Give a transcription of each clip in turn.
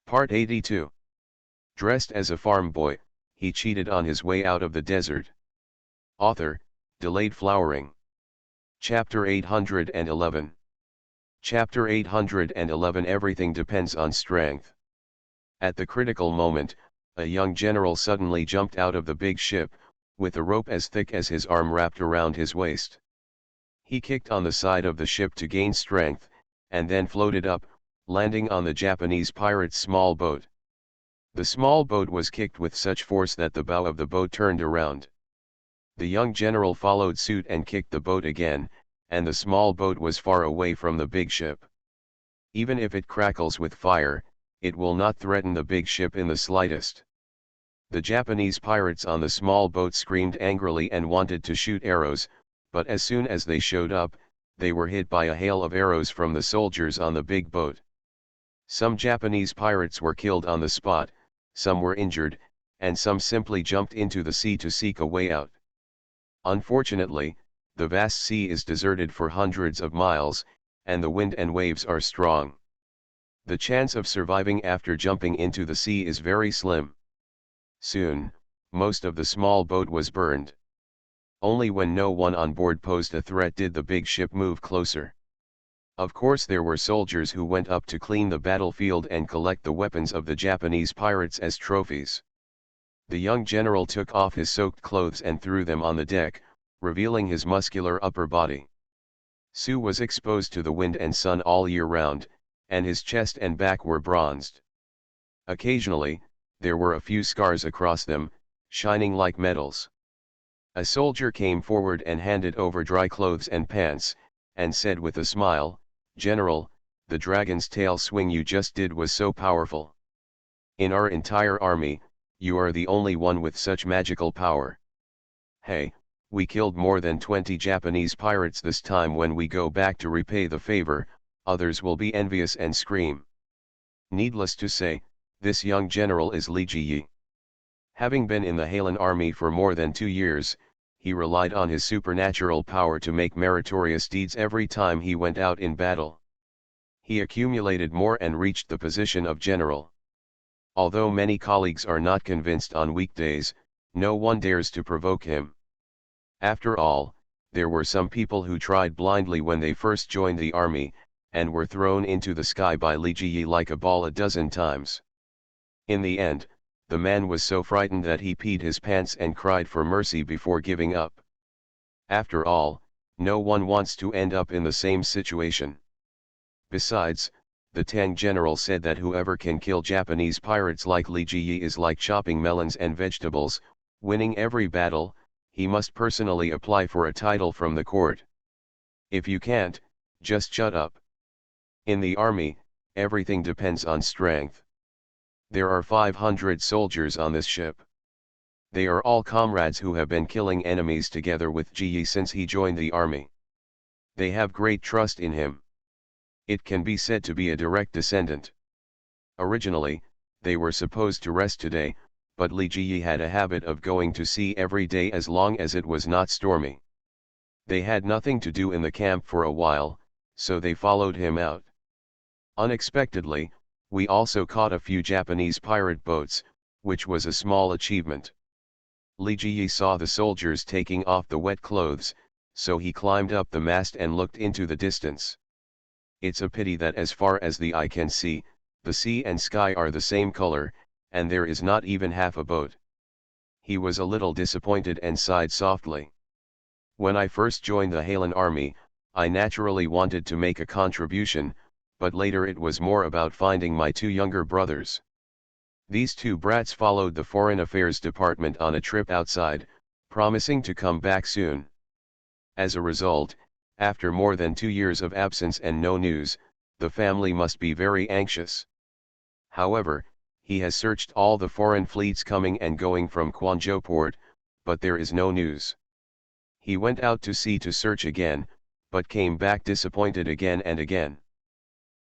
Part 82. Dressed as a farm boy, he cheated on his way out of the desert. Author, Delayed Flowering. Chapter 811. Chapter 811. Everything depends on strength. At the critical moment, a young general suddenly jumped out of the big ship, with a rope as thick as his arm wrapped around his waist. He kicked on the side of the ship to gain strength, and then floated up, landing on the Japanese pirate's small boat. The small boat was kicked with such force that the bow of the boat turned around. The young general followed suit and kicked the boat again, and the small boat was far away from the big ship. Even if it crackles with fire, it will not threaten the big ship in the slightest. The Japanese pirates on the small boat screamed angrily and wanted to shoot arrows, but as soon as they showed up, they were hit by a hail of arrows from the soldiers on the big boat. Some Japanese pirates were killed on the spot, some were injured, and some simply jumped into the sea to seek a way out. Unfortunately, the vast sea is deserted for hundreds of miles, and the wind and waves are strong. The chance of surviving after jumping into the sea is very slim. Soon, most of the small boat was burned. Only when no one on board posed a threat did the big ship move closer. Of course there were soldiers who went up to clean the battlefield and collect the weapons of the Japanese pirates as trophies. The young general took off his soaked clothes and threw them on the deck, revealing his muscular upper body. Sue was exposed to the wind and sun all year round, and his chest and back were bronzed. Occasionally, there were a few scars across them, shining like metals. A soldier came forward and handed over dry clothes and pants, and said with a smile, "General, the dragon's tail swing you just did was so powerful. In our entire army, you are the only one with such magical power. Hey, we killed more than 20 Japanese pirates this time. When we go back to repay the favor, others will be envious and scream." Needless to say, this young general is Li Jiyi. Having been in the Heian army for more than 2 years, he relied on his supernatural power to make meritorious deeds every time he went out in battle. He accumulated more and reached the position of general. Although many colleagues are not convinced on weekdays, no one dares to provoke him. After all, there were some people who tried blindly when they first joined the army, and were thrown into the sky by Li Jiyi like a ball a dozen times. In the end, the man was so frightened that he peed his pants and cried for mercy before giving up. After all, no one wants to end up in the same situation. Besides, the Tang general said that whoever can kill Japanese pirates like Li Jiyi is like chopping melons and vegetables, winning every battle. He must personally apply for a title from the court. If you can't, just shut up. In the army, everything depends on strength. There are 500 soldiers on this ship. They are all comrades who have been killing enemies together with Jiyi since he joined the army. They have great trust in him. It can be said to be a direct descendant. Originally, they were supposed to rest today, but Li Jiyi had a habit of going to sea every day as long as it was not stormy. They had nothing to do in the camp for a while, so they followed him out. Unexpectedly, we also caught a few Japanese pirate boats, which was a small achievement. Li Jiyi saw the soldiers taking off the wet clothes, so he climbed up the mast and looked into the distance. It's a pity that as far as the eye can see, the sea and sky are the same color, and there is not even half a boat. He was a little disappointed and sighed softly. When I first joined the Heian army, I naturally wanted to make a contribution, but later it was more about finding my 2 younger brothers. These 2 brats followed the Foreign Affairs Department on a trip outside, promising to come back soon. As a result, after more than 2 years of absence and no news, the family must be very anxious. However, he has searched all the foreign fleets coming and going from Quanzhou port, but there is no news. He went out to sea to search again, but came back disappointed again and again.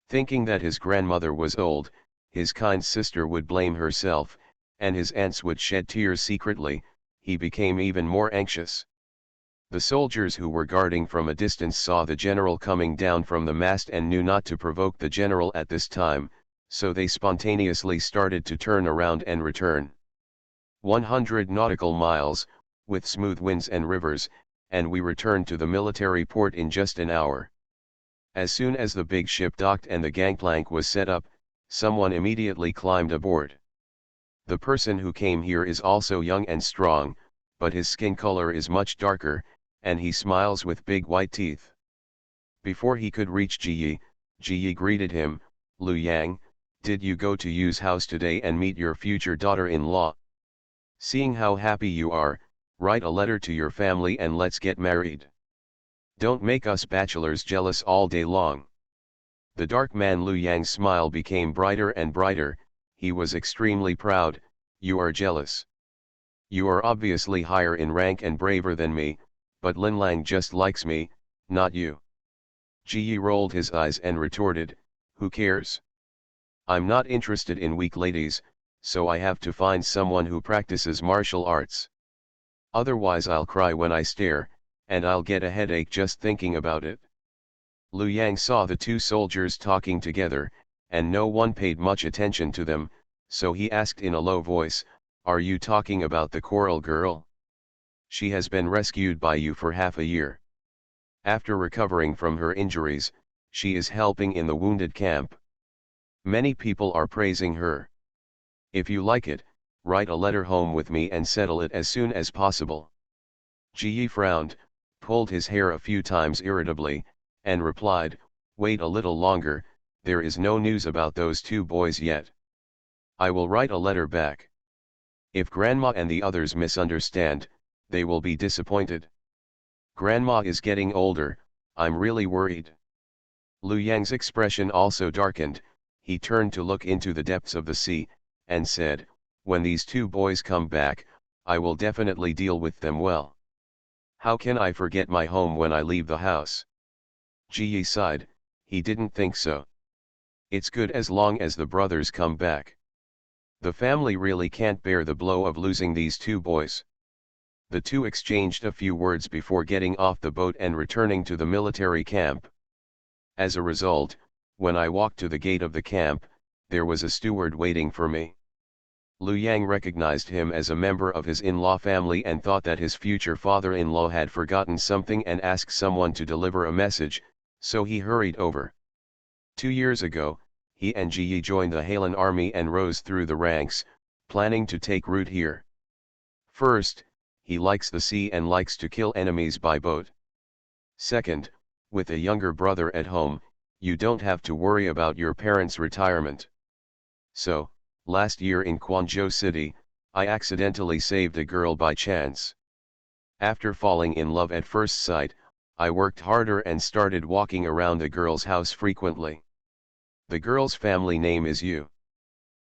Thinking that his grandmother was old, his kind sister would blame herself, and his aunts would shed tears secretly, he became even more anxious. The soldiers who were guarding from a distance saw the general coming down from the mast and knew not to provoke the general at this time, so they spontaneously started to turn around and return. 100 nautical miles, with smooth winds and rivers, and we returned to the military port in just an hour. As soon as the big ship docked and the gangplank was set up, someone immediately climbed aboard. The person who came here is also young and strong, but his skin color is much darker, and he smiles with big white teeth. Before he could reach Ji Yi greeted him, "Lu Yang, did you go to Yu's house today and meet your future daughter-in-law? Seeing how happy you are, write a letter to your family and let's get married. Don't make us bachelors jealous all day long." The dark man Lu Yang's smile became brighter and brighter. He was extremely proud. "You are jealous. You are obviously higher in rank and braver than me, but Lin Lang just likes me, not you." Ji Yi rolled his eyes and retorted, "Who cares? I'm not interested in weak ladies, so I have to find someone who practices martial arts. Otherwise I'll cry when I stare, and I'll get a headache just thinking about it." Lu Yang saw the two soldiers talking together, and no one paid much attention to them, so he asked in a low voice, "Are you talking about the Coral girl? She has been rescued by you for half a year. After recovering from her injuries, she is helping in the wounded camp. Many people are praising her. If you like it, write a letter home with me and settle it as soon as possible." Ji Yi frowned, pulled his hair a few times irritably, and replied, "Wait a little longer, there is no news about those two boys yet. I will write a letter back. If Grandma and the others misunderstand, they will be disappointed. Grandma is getting older, I'm really worried." Lu Yang's expression also darkened. He turned to look into the depths of the sea, and said, "When these two boys come back, I will definitely deal with them well. How can I forget my home when I leave the house?" Ji Yi sighed. He didn't think so. It's good as long as the brothers come back. The family really can't bear the blow of losing these two boys. The two exchanged a few words before getting off the boat and returning to the military camp. As a result, when I walked to the gate of the camp, there was a steward waiting for me. Lu Yang recognized him as a member of his in-law family and thought that his future father-in-law had forgotten something and asked someone to deliver a message, so he hurried over. 2 years ago, he and Ji Yi joined the Hailan army and rose through the ranks, planning to take root here. First, he likes the sea and likes to kill enemies by boat. Second, with a younger brother at home, you don't have to worry about your parents' retirement. So, last year in Quanzhou City, I accidentally saved a girl by chance. After falling in love at first sight, I worked harder and started walking around the girl's house frequently. The girl's family name is Yu.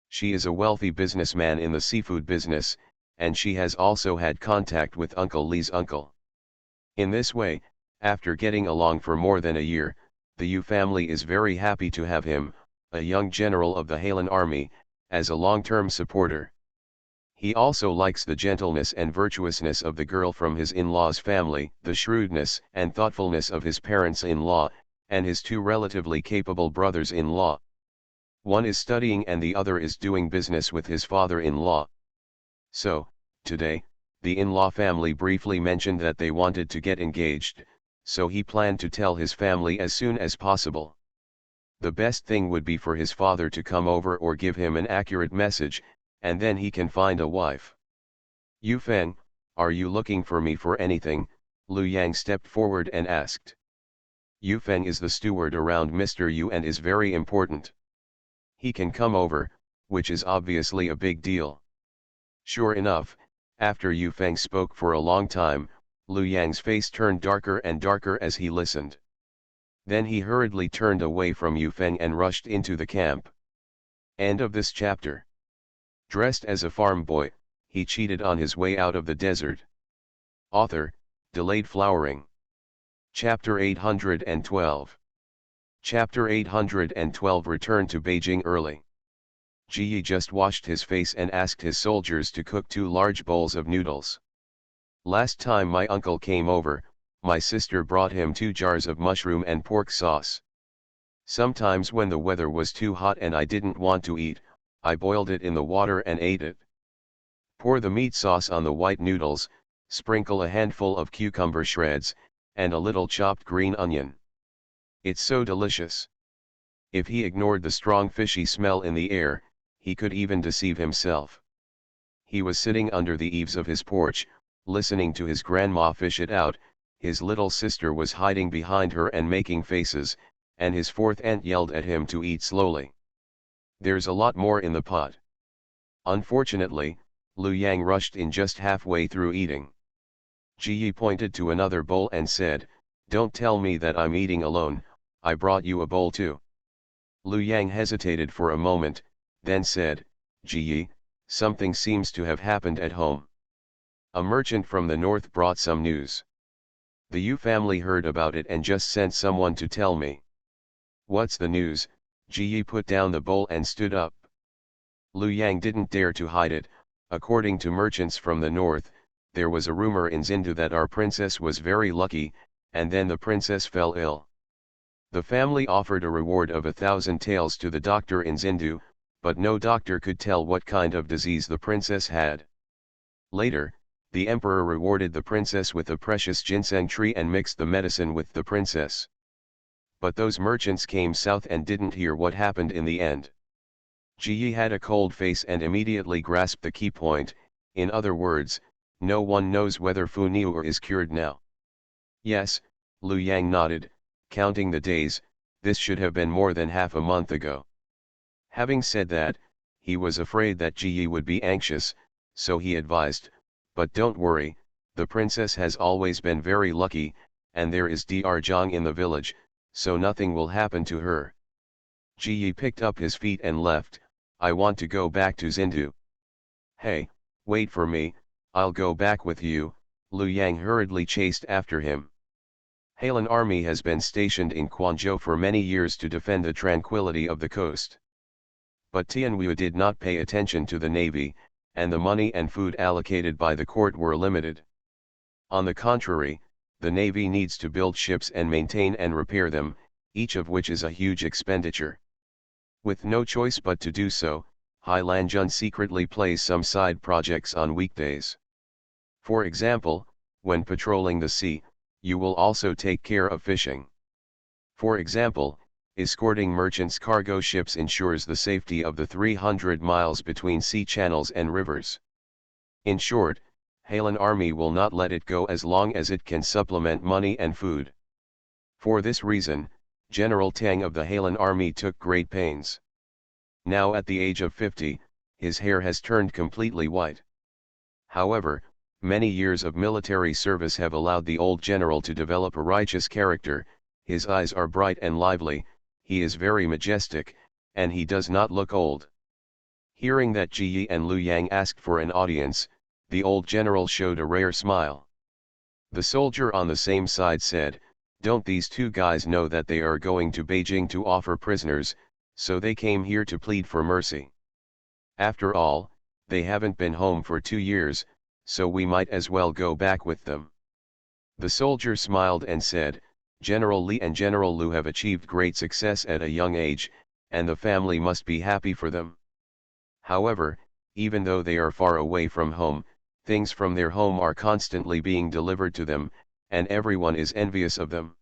She is a wealthy businessman in the seafood business, and she has also had contact with Uncle Li's uncle. In this way, after getting along for more than a year, the Yu family is very happy to have him, a young general of the Hailan army, as a long-term supporter. He also likes the gentleness and virtuousness of the girl from his in-law's family, the shrewdness and thoughtfulness of his parents-in-law, and his two relatively capable brothers-in-law. One is studying and the other is doing business with his father-in-law. So, today, the in-law family briefly mentioned that they wanted to get engaged, so he planned to tell his family as soon as possible. The best thing would be for his father to come over or give him an accurate message, and then he can find a wife. "Yu Feng, are you looking for me for anything?" Lu Yang stepped forward and asked. Yu Feng is the steward around Mr. Yu and is very important. He can come over, which is obviously a big deal. Sure enough, after Yu Feng spoke for a long time, Lu Yang's face turned darker and darker as he listened. Then he hurriedly turned away from Yu Feng and rushed into the camp. End of this chapter. Dressed as a farm boy, he cheated on his way out of the desert. Author, Delayed Flowering. Chapter 812. Chapter 812 Returned to Beijing early. Ji Yi just washed his face and asked his soldiers to cook 2 large bowls of noodles. "Last time my uncle came over, my sister brought him 2 jars of mushroom and pork sauce. Sometimes when the weather was too hot and I didn't want to eat, I boiled it in the water and ate it. Pour the meat sauce on the white noodles, sprinkle a handful of cucumber shreds, and a little chopped green onion. It's so delicious. If he ignored the strong fishy smell in the air, he could even deceive himself. He was sitting under the eaves of his porch, listening to his grandma fish it out. His little sister was hiding behind her and making faces, and his fourth aunt yelled at him to eat slowly. There's a lot more in the pot. Unfortunately, Lu Yang rushed in just halfway through eating. Ji Yi pointed to another bowl and said, "Don't tell me that I'm eating alone, I brought you a bowl too." Lu Yang hesitated for a moment, then said, "Ji Yi, something seems to have happened at home. A merchant from the north brought some news. The Yu family heard about it and just sent someone to tell me." "What's the news?" Ji Yi put down the bowl and stood up. Lu Yang didn't dare to hide it. "According to merchants from the north, there was a rumor in Zindu that our princess was very lucky, and then the princess fell ill. The family offered a reward of 1,000 taels to the doctor in Zindu, but no doctor could tell what kind of disease the princess had. Later, the emperor rewarded the princess with a precious ginseng tree and mixed the medicine with the princess. But those merchants came south and didn't hear what happened in the end." Ji Yi had a cold face and immediately grasped the key point. In other words, no one knows whether Fu Niu is cured now. "Yes," Lu Yang nodded, counting the days. "This should have been more than half a month ago." Having said that, he was afraid that Ji Yi would be anxious, so he advised, "But don't worry, the princess has always been very lucky, and there is Dr. Zhang in the village, so nothing will happen to her." Ji Yi picked up his feet and left. "I want to go back to Zindu." "Hey, wait for me, I'll go back with you," Lu Yang hurriedly chased after him. Heian army has been stationed in Quanzhou for many years to defend the tranquility of the coast. But Tianwu did not pay attention to the navy, and the money and food allocated by the court were limited. On the contrary, the navy needs to build ships and maintain and repair them, each of which is a huge expenditure. With no choice but to do so, Hai Lanjun secretly plays some side projects on weekdays. For example, when patrolling the sea, you will also take care of fishing. For example, escorting merchants' cargo ships ensures the safety of the 300 miles between sea channels and rivers. In short, Heian army will not let it go as long as it can supplement money and food. For this reason, General Tang of the Heian army took great pains. Now at the age of 50, his hair has turned completely white. However, many years of military service have allowed the old general to develop a righteous character. His eyes are bright and lively, he is very majestic, and he does not look old. Hearing that Ji Yi and Lu Yang asked for an audience, the old general showed a rare smile. The soldier on the same side said, "Don't these two guys know that they are going to Beijing to offer prisoners, so they came here to plead for mercy? After all, they haven't been home for 2 years, so we might as well go back with them." The soldier smiled and said, "General Li and General Lu have achieved great success at a young age, and the family must be happy for them. However, even though they are far away from home, things from their home are constantly being delivered to them, and everyone is envious of them.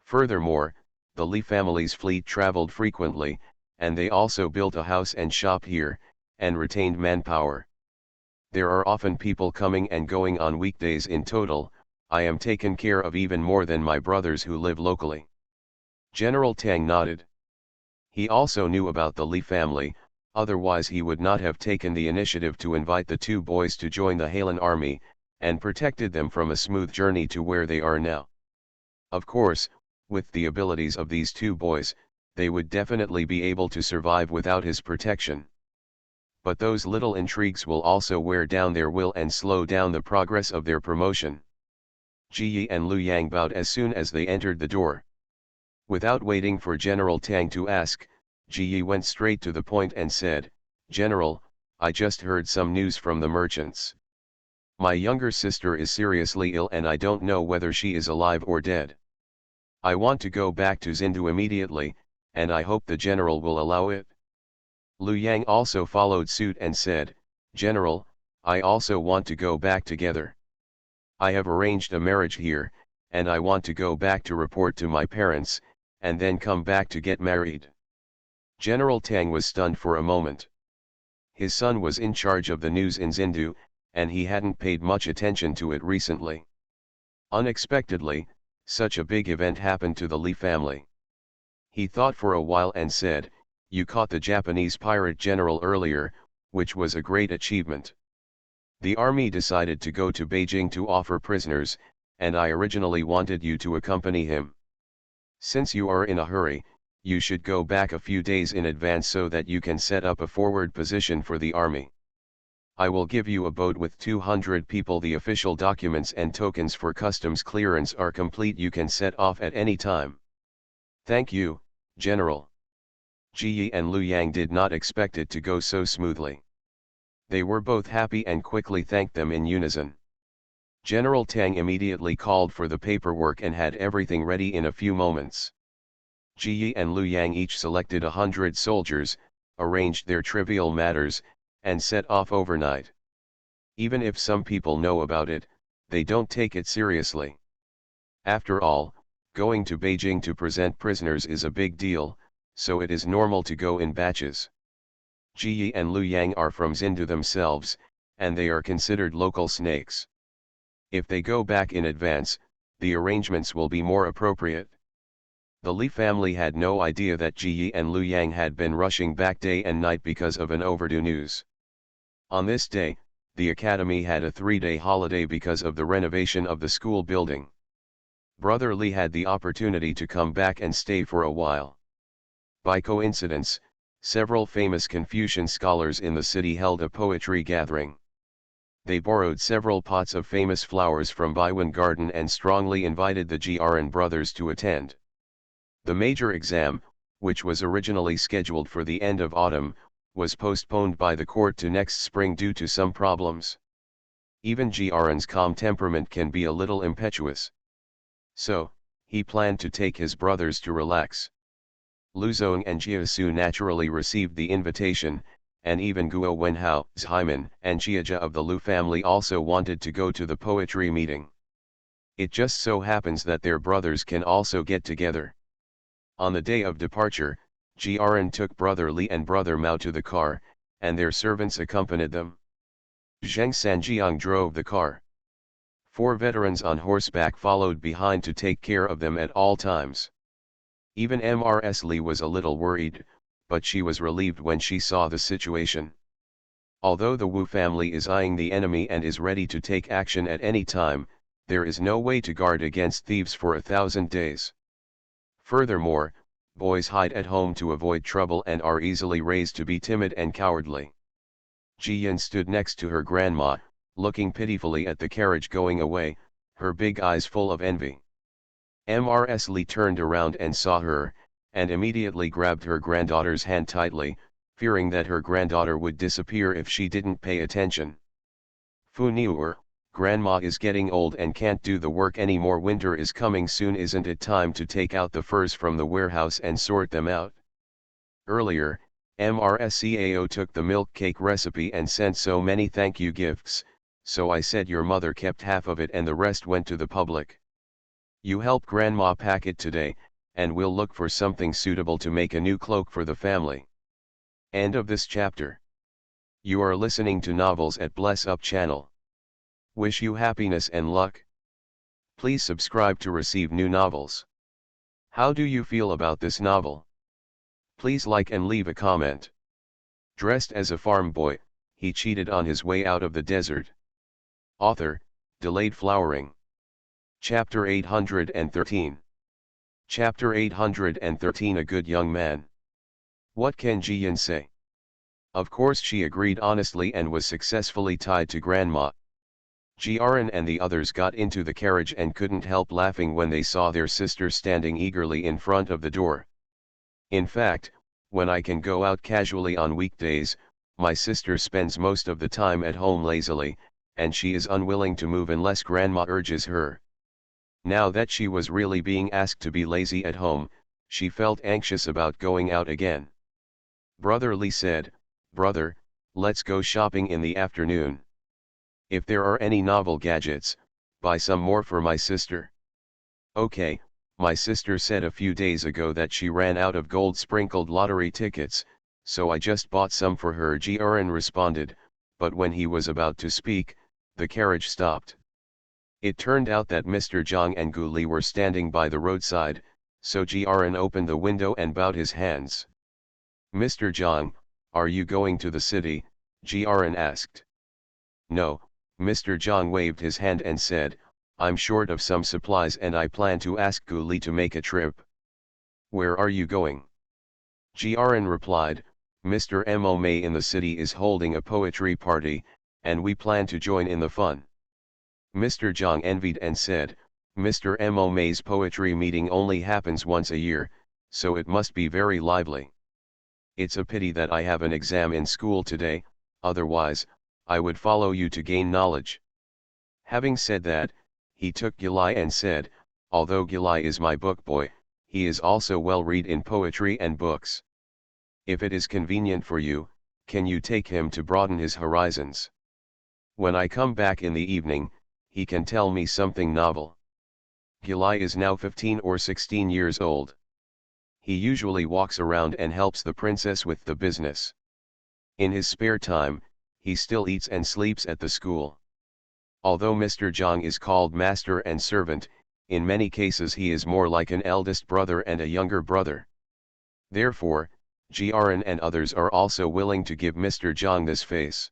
Furthermore, the Li family's fleet traveled frequently, and they also built a house and shop here, and retained manpower. There are often people coming and going on weekdays in total. I am taken care of even more than my brothers who live locally." General Tang nodded. He also knew about the Li family, otherwise he would not have taken the initiative to invite the two boys to join the Heian army, and protected them from a smooth journey to where they are now. Of course, with the abilities of these two boys, they would definitely be able to survive without his protection. But those little intrigues will also wear down their will and slow down the progress of their promotion. Ji Yi and Lu Yang bowed as soon as they entered the door. Without waiting for General Tang to ask, Ji Yi went straight to the point and said, "General, I just heard some news from the merchants. My younger sister is seriously ill and I don't know whether she is alive or dead. I want to go back to Zindu immediately, and I hope the general will allow it. Liu Yang also followed suit and said, General, I also want to go back together. I have arranged a marriage here, and I want to go back to report to my parents, and then come back to get married. General Tang was stunned for a moment. His son was in charge of the news in Zindu, and he hadn't paid much attention to it recently. Unexpectedly, such a big event happened to the Li family. He thought for a while and said, You caught the Japanese pirate general earlier, which was a great achievement. The army decided to go to Beijing to offer prisoners, and I originally wanted you to accompany him. Since you are in a hurry, you should go back a few days in advance so that you can set up a forward position for the army. I will give you a boat with 200 people. The official documents and tokens for customs clearance are complete. You can set off at any time. Thank you, General. Ji Yi and Liu Yang did not expect it to go so smoothly. They were both happy and quickly thanked them in unison. General Tang immediately called for the paperwork and had everything ready in a few moments. Ji Yi and Liu Yang each selected 100 soldiers, arranged their trivial matters, and set off overnight. Even if some people know about it, they don't take it seriously. After all, going to Beijing to present prisoners is a big deal, so it is normal to go in batches. Ji Yi and Liu Yang are from Zindu themselves, and they are considered local snakes. If they go back in advance, the arrangements will be more appropriate. The Li family had no idea that Ji Yi and Liu Yang had been rushing back day and night because of an overdue news. On this day, the academy had a 3-day holiday because of the renovation of the school building. Brother Li had the opportunity to come back and stay for a while. By coincidence, several famous Confucian scholars in the city held a poetry gathering. They borrowed several pots of famous flowers from Baiwan Garden and strongly invited the Jiaran brothers to attend. The major exam, which was originally scheduled for the end of autumn, was postponed by the court to next spring due to some problems. Even Jiaran's calm temperament can be a little impetuous. So, he planned to take his brothers to relax. Lu Zong and Jiasu naturally received the invitation, and even Guo Wenhao, Zhaiman, and Jiajia of the Lu family also wanted to go to the poetry meeting. It just so happens that their brothers can also get together. On the day of departure, Jiaran took brother Li and brother Mao to the car, and their servants accompanied them. Zheng Sanjiang drove the car. 4 veterans on horseback followed behind to take care of them at all times. Even Mrs. Li was a little worried, but she was relieved when she saw the situation. Although the Wu family is eyeing the enemy and is ready to take action at any time, there is no way to guard against thieves for 1,000 days. Furthermore, boys hide at home to avoid trouble and are easily raised to be timid and cowardly. Ji Yin stood next to her grandma, looking pitifully at the carriage going away, her big eyes full of envy. Mrs. Li turned around and saw her, and immediately grabbed her granddaughter's hand tightly, fearing that her granddaughter would disappear if she didn't pay attention. Fu Niuer, Grandma is getting old and can't do the work anymore. Winter is coming soon. Isn't it time to take out the furs from the warehouse and sort them out? Earlier, MRSCAO took the milk cake recipe and sent so many thank you gifts, so I said your mother kept half of it and the rest went to the public. You help Grandma pack it today, and we'll look for something suitable to make a new cloak for the family. End of this chapter. You are listening to Novels at Bless Up channel. Wish you happiness and luck. Please subscribe to receive new novels. How do you feel about this novel? Please like and leave a comment. Dressed as a farm boy, he cheated on his way out of the desert. Author, Delayed Flowering. Chapter 813. Chapter 813. A good young man. What can Ji Yin say? Of course she agreed honestly and was successfully tied to Grandma. Jiaran and the others got into the carriage and couldn't help laughing when they saw their sister standing eagerly in front of the door. In fact, when I can go out casually on weekdays, my sister spends most of the time at home lazily, and she is unwilling to move unless Grandma urges her. Now that she was really being asked to be lazy at home, She felt anxious about going out again. Brother Lee said, "Brother, let's go shopping in the afternoon. If there are any novel gadgets, buy some more for my sister." "Okay," my sister said a few days ago that she ran out of gold-sprinkled lottery tickets, so I just bought some for her, Jiren responded, but when he was about to speak, the carriage stopped. It turned out that Mr. Zhang and Gu Li were standing by the roadside, so Jiren opened the window and bowed his hands. "Mr. Zhang, are you going to the city?" Jiren asked. "No," Mr. Zhang waved his hand and said, "I'm short of some supplies and I plan to ask Gu Li to make a trip." "Where are you going?" Jiren replied, "Mr. Mo Mei in the city is holding a poetry party, and we plan to join in the fun." Mr. Zhang envied and said, "Mr. Mo Mei's poetry meeting only happens once a year, so it must be very lively. It's a pity that I have an exam in school today, otherwise, I would follow you to gain knowledge." Having said that, he took Gilai and said, "Although Gilai is my book boy, he is also well read in poetry and books. If it is convenient for you, can you take him to broaden his horizons? When I come back in the evening, he can tell me something novel." Gilai is now 15 or 16 years old. He usually walks around and helps the princess with the business. In his spare time, he still eats and sleeps at the school. Although Mr. Zhang is called master and servant, in many cases he is more like an eldest brother and a younger brother. Therefore, Jiren and others are also willing to give Mr. Zhang this face.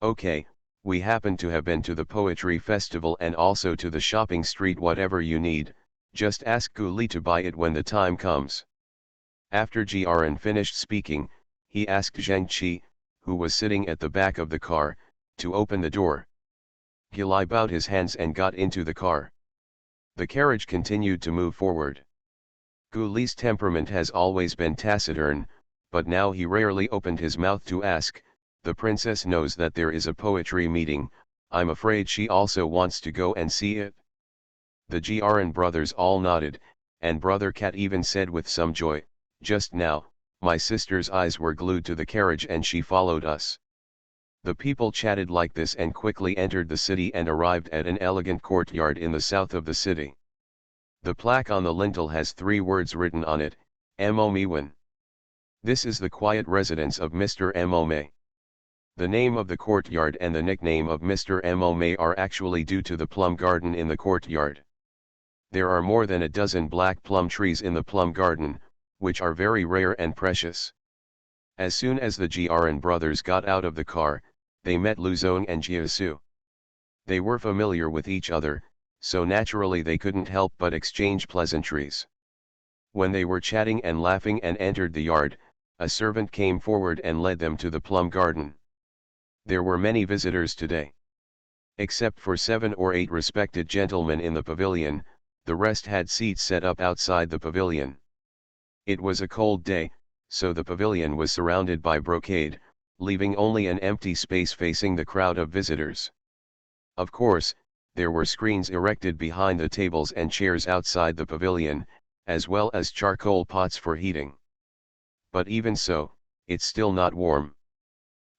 "Okay, we happen to have been to the poetry festival and also to the shopping street. Whatever you need, just ask Gu Li to buy it when the time comes." After Jiren finished speaking, he asked Zheng Qi, who was sitting at the back of the car, to open the door. Gilai bowed his hands and got into the car. The carriage continued to move forward. Gu Li's temperament has always been taciturn, but now he rarely opened his mouth to ask, "The princess knows that there is a poetry meeting, I'm afraid she also wants to go and see it?" The Jiren brothers all nodded, and Brother Cat even said with some joy, "Just now, my sister's eyes were glued to the carriage and she followed us." The people chatted like this and quickly entered the city and arrived at an elegant courtyard in the south of the city. The plaque on the lintel has 3 words written on it, Mo Miwen. This is the quiet residence of Mr. Mo Mei. The name of the courtyard and the nickname of Mr. Mo Mei are actually due to the plum garden in the courtyard. There are more than a dozen black plum trees in the plum garden, which are very rare and precious. As soon as the Jiren brothers got out of the car, they met Luzong and Jiasu. They were familiar with each other, so naturally they couldn't help but exchange pleasantries. When they were chatting and laughing and entered the yard, a servant came forward and led them to the plum garden. There were many visitors today. Except for 7 or 8 respected gentlemen in the pavilion, the rest had seats set up outside the pavilion. It was a cold day, so the pavilion was surrounded by brocade, leaving only an empty space facing the crowd of visitors. Of course, there were screens erected behind the tables and chairs outside the pavilion, as well as charcoal pots for heating. But even so, it's still not warm.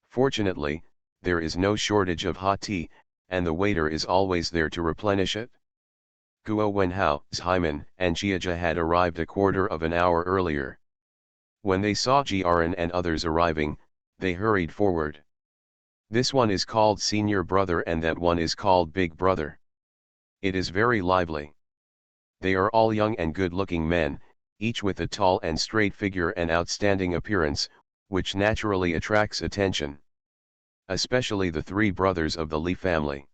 Fortunately, there is no shortage of hot tea, and the waiter is always there to replenish it. Guo Wenhao, Hyman, and Jiaja had arrived a quarter of an hour earlier. When they saw Jiren and others arriving, they hurried forward. "This one is called senior brother and that one is called big brother. It is very lively. They are all young and good-looking men, each with a tall and straight figure and outstanding appearance, which naturally attracts attention. Especially the 3 brothers of the Li family."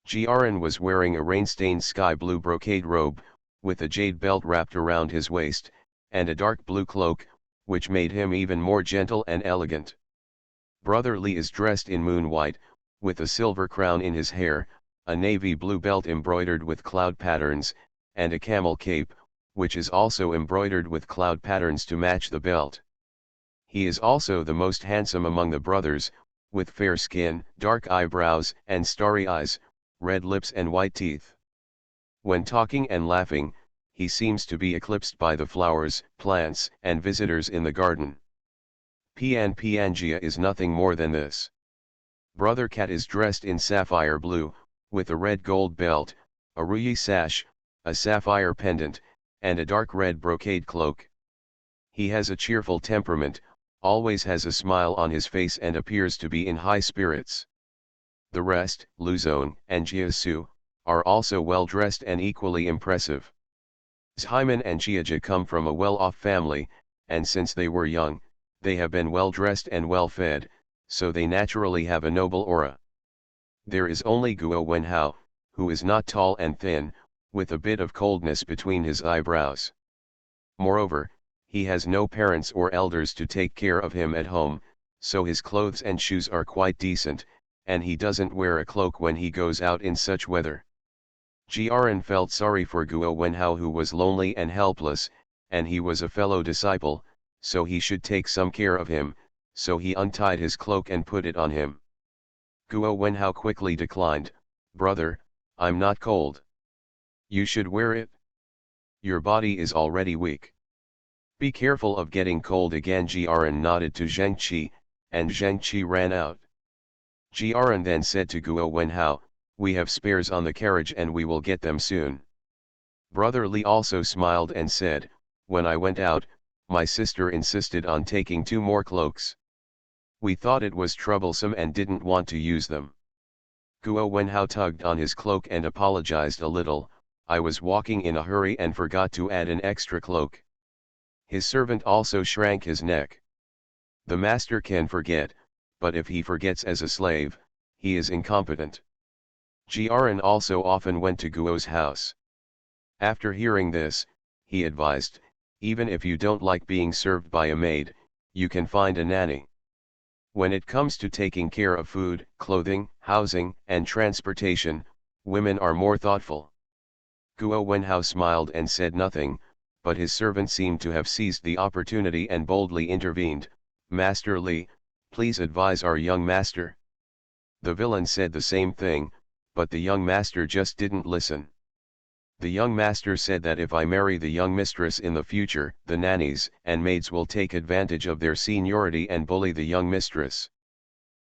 Jiren was wearing a rain-stained sky-blue brocade robe, with a jade belt wrapped around his waist, and a dark blue cloak, which made him even more gentle and elegant. Brother Li is dressed in moon white, with a silver crown in his hair, a navy blue belt embroidered with cloud patterns, and a camel cape, which is also embroidered with cloud patterns to match the belt. He is also the most handsome among the brothers, with fair skin, dark eyebrows and starry eyes, red lips and white teeth. When talking and laughing, he seems to be eclipsed by the flowers, plants, and visitors in the garden. Piangia is nothing more than this. Brother Cat is dressed in sapphire blue, with a red gold belt, a ruyi sash, a sapphire pendant, and a dark red brocade cloak. He has a cheerful temperament, always has a smile on his face and appears to be in high spirits. The rest, Luzon and Jiasu, are also well dressed and equally impressive. Zhaiman and Chiaja come from a well-off family, and since they were young, they have been well dressed and well fed, so they naturally have a noble aura. There is only Guo Wenhao, who is not tall and thin, with a bit of coldness between his eyebrows. Moreover, he has no parents or elders to take care of him at home, so his clothes and shoes are quite decent, and he doesn't wear a cloak when he goes out in such weather. Jiaran felt sorry for Guo Wenhao, who was lonely and helpless, and he was a fellow disciple, so he should take some care of him, so he untied his cloak and put it on him. Guo Wenhao quickly declined, "Brother, I'm not cold. You should wear it. Your body is already weak. Be careful of getting cold again." Jiaran nodded to Zheng Qi, and Zheng Qi ran out. Jiaran then said to Guo Wenhao, "We have spares on the carriage and we will get them soon." Brother Li also smiled and said, "When I went out, my sister insisted on taking 2 more cloaks. We thought it was troublesome and didn't want to use them." Guo Wenhao tugged on his cloak and apologized a little, "I was walking in a hurry and forgot to add an extra cloak." His servant also shrank his neck. The master can forget, but if he forgets as a slave, he is incompetent. Jiaran also often went to Guo's house. After hearing this, he advised, "Even if you don't like being served by a maid, you can find a nanny. When it comes to taking care of food, clothing, housing, and transportation, women are more thoughtful." Guo Wenhao smiled and said nothing, but his servant seemed to have seized the opportunity and boldly intervened, "Master Li, please advise our young master." The villain said the same thing, but the young master just didn't listen. The young master said that if I marry the young mistress in the future, the nannies and maids will take advantage of their seniority and bully the young mistress.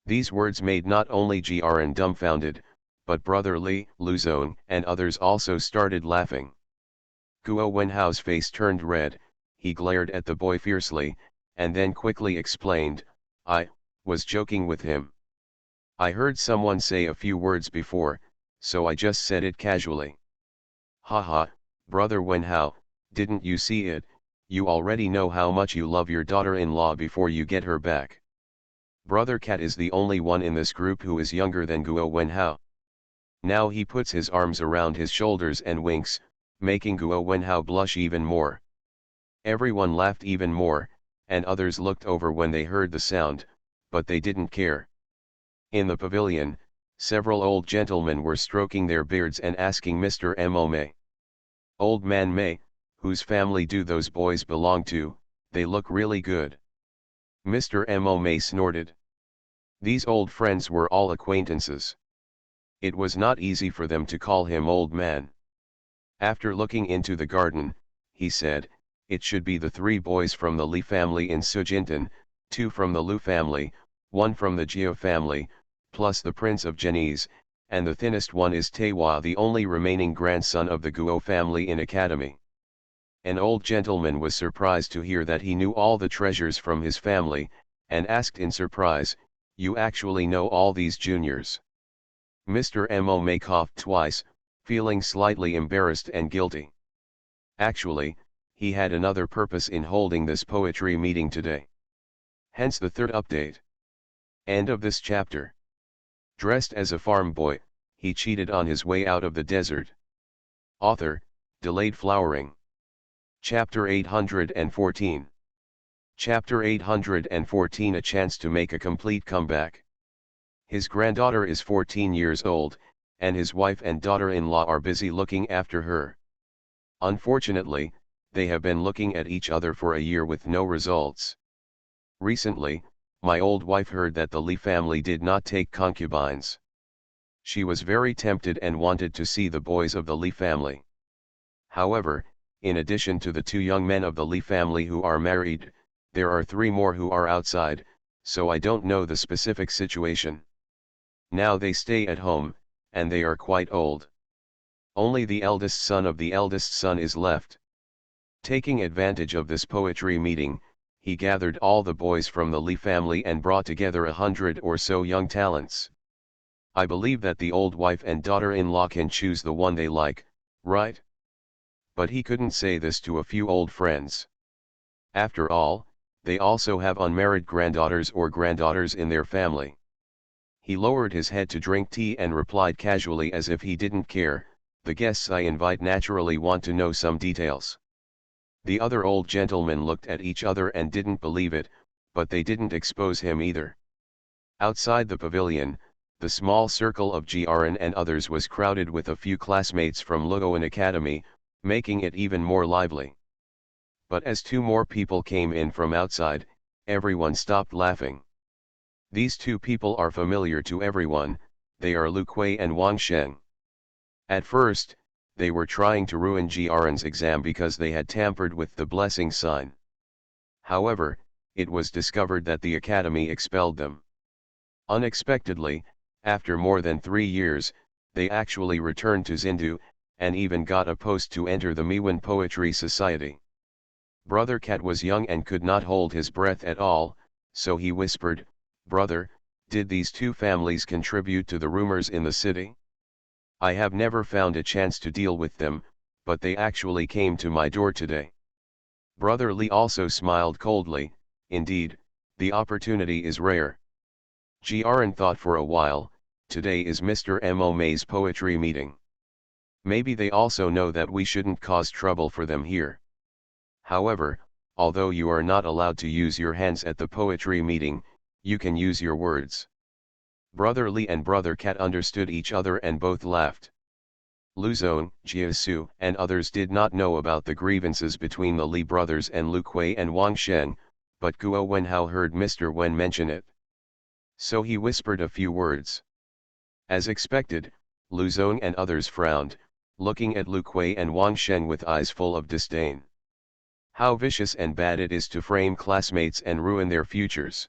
These words made not only Jiaran dumbfounded, but Brother Li, Luzon, and others also started laughing. Guo Wenhao's face turned red, he glared at the boy fiercely, and then quickly explained, "I was joking with him. I heard someone say a few words before, so I just said it casually." "Haha, Brother Wenhao, didn't you see it? You already know how much you love your daughter-in-law before you get her back." Brother Cat is the only one in this group who is younger than Guo Wenhao. Now he puts his arms around his shoulders and winks, making Guo Wenhao blush even more. Everyone laughed even more, and others looked over when they heard the sound, but they didn't care. In the pavilion, several old gentlemen were stroking their beards and asking Mr. Mo, "Old man May, whose family do those boys belong to? They look really good." Mr. Mo snorted. These old friends were all acquaintances. It was not easy for them to call him old man. After looking into the garden, he said, "It should be the 3 boys from the Li family in Sujintan, 2 from the Lu family, 1 from the Jiao family, plus the Prince of Genese, and the thinnest one is Taihua, the only remaining grandson of the Guo family in academy." An old gentleman was surprised to hear that he knew all the treasures from his family, and asked in surprise, "You actually know all these juniors?" Mr. Mo coughed twice, feeling slightly embarrassed and guilty. Actually, he had another purpose in holding this poetry meeting today. Hence the 3rd update. End of this chapter. Dressed as a farm boy, he cheated on his way out of the desert. Author, Delayed Flowering. Chapter 814. Chapter 814, a chance to make a complete comeback. His granddaughter is 14 years old, and his wife and daughter-in-law are busy looking after her. Unfortunately, they have been looking at each other for a year with no results. Recently, my old wife heard that the Li family did not take concubines. She was very tempted and wanted to see the boys of the Li family. However, in addition to the 2 young men of the Lee family who are married, there are 3 more who are outside, so I don't know the specific situation. Now they stay at home, and they are quite old. Only the eldest son of the eldest son is left. Taking advantage of this poetry meeting, he gathered all the boys from the Lee family and brought together 100 or so young talents. I believe that the old wife and daughter-in-law can choose the one they like, right? But he couldn't say this to a few old friends. After all, they also have unmarried granddaughters or granddaughters in their family. He lowered his head to drink tea and replied casually as if he didn't care, "The guests I invite naturally want to know some details." The other old gentlemen looked at each other and didn't believe it, but they didn't expose him either. Outside the pavilion, the small circle of Grn and others was crowded with a few classmates from Luoan Academy, making it even more lively. But as 2 more people came in from outside, everyone stopped laughing. These 2 people are familiar to everyone, they are Lu Kuei and Wang Sheng. At first, they were trying to ruin Grn's exam because they had tampered with the blessing sign. However, it was discovered that the academy expelled them. Unexpectedly, after more than 3 years, they actually returned to Zindu, and even got a post to enter the Miwan Poetry Society. Brother Cat was young and could not hold his breath at all, so he whispered, "Brother, did these 2 families contribute to the rumors in the city? I have never found a chance to deal with them, but they actually came to my door today." Brother Lee also smiled coldly, "Indeed, the opportunity is rare." Grn thought for a while, today is Mr. Mo May's poetry meeting. Maybe they also know that we shouldn't cause trouble for them here. However, although you are not allowed to use your hands at the poetry meeting, you can use your words. Brother Lee and Brother Cat understood each other and both laughed. Luzon, Jiasu, and others did not know about the grievances between the Lee brothers and Lu Kuei and Wang Sheng, but Guo Wenhao heard Mr. Wen mention it. So he whispered a few words. As expected, Luzon and others frowned, looking at Lu Kuei and Wang Sheng with eyes full of disdain. How vicious and bad it is to frame classmates and ruin their futures.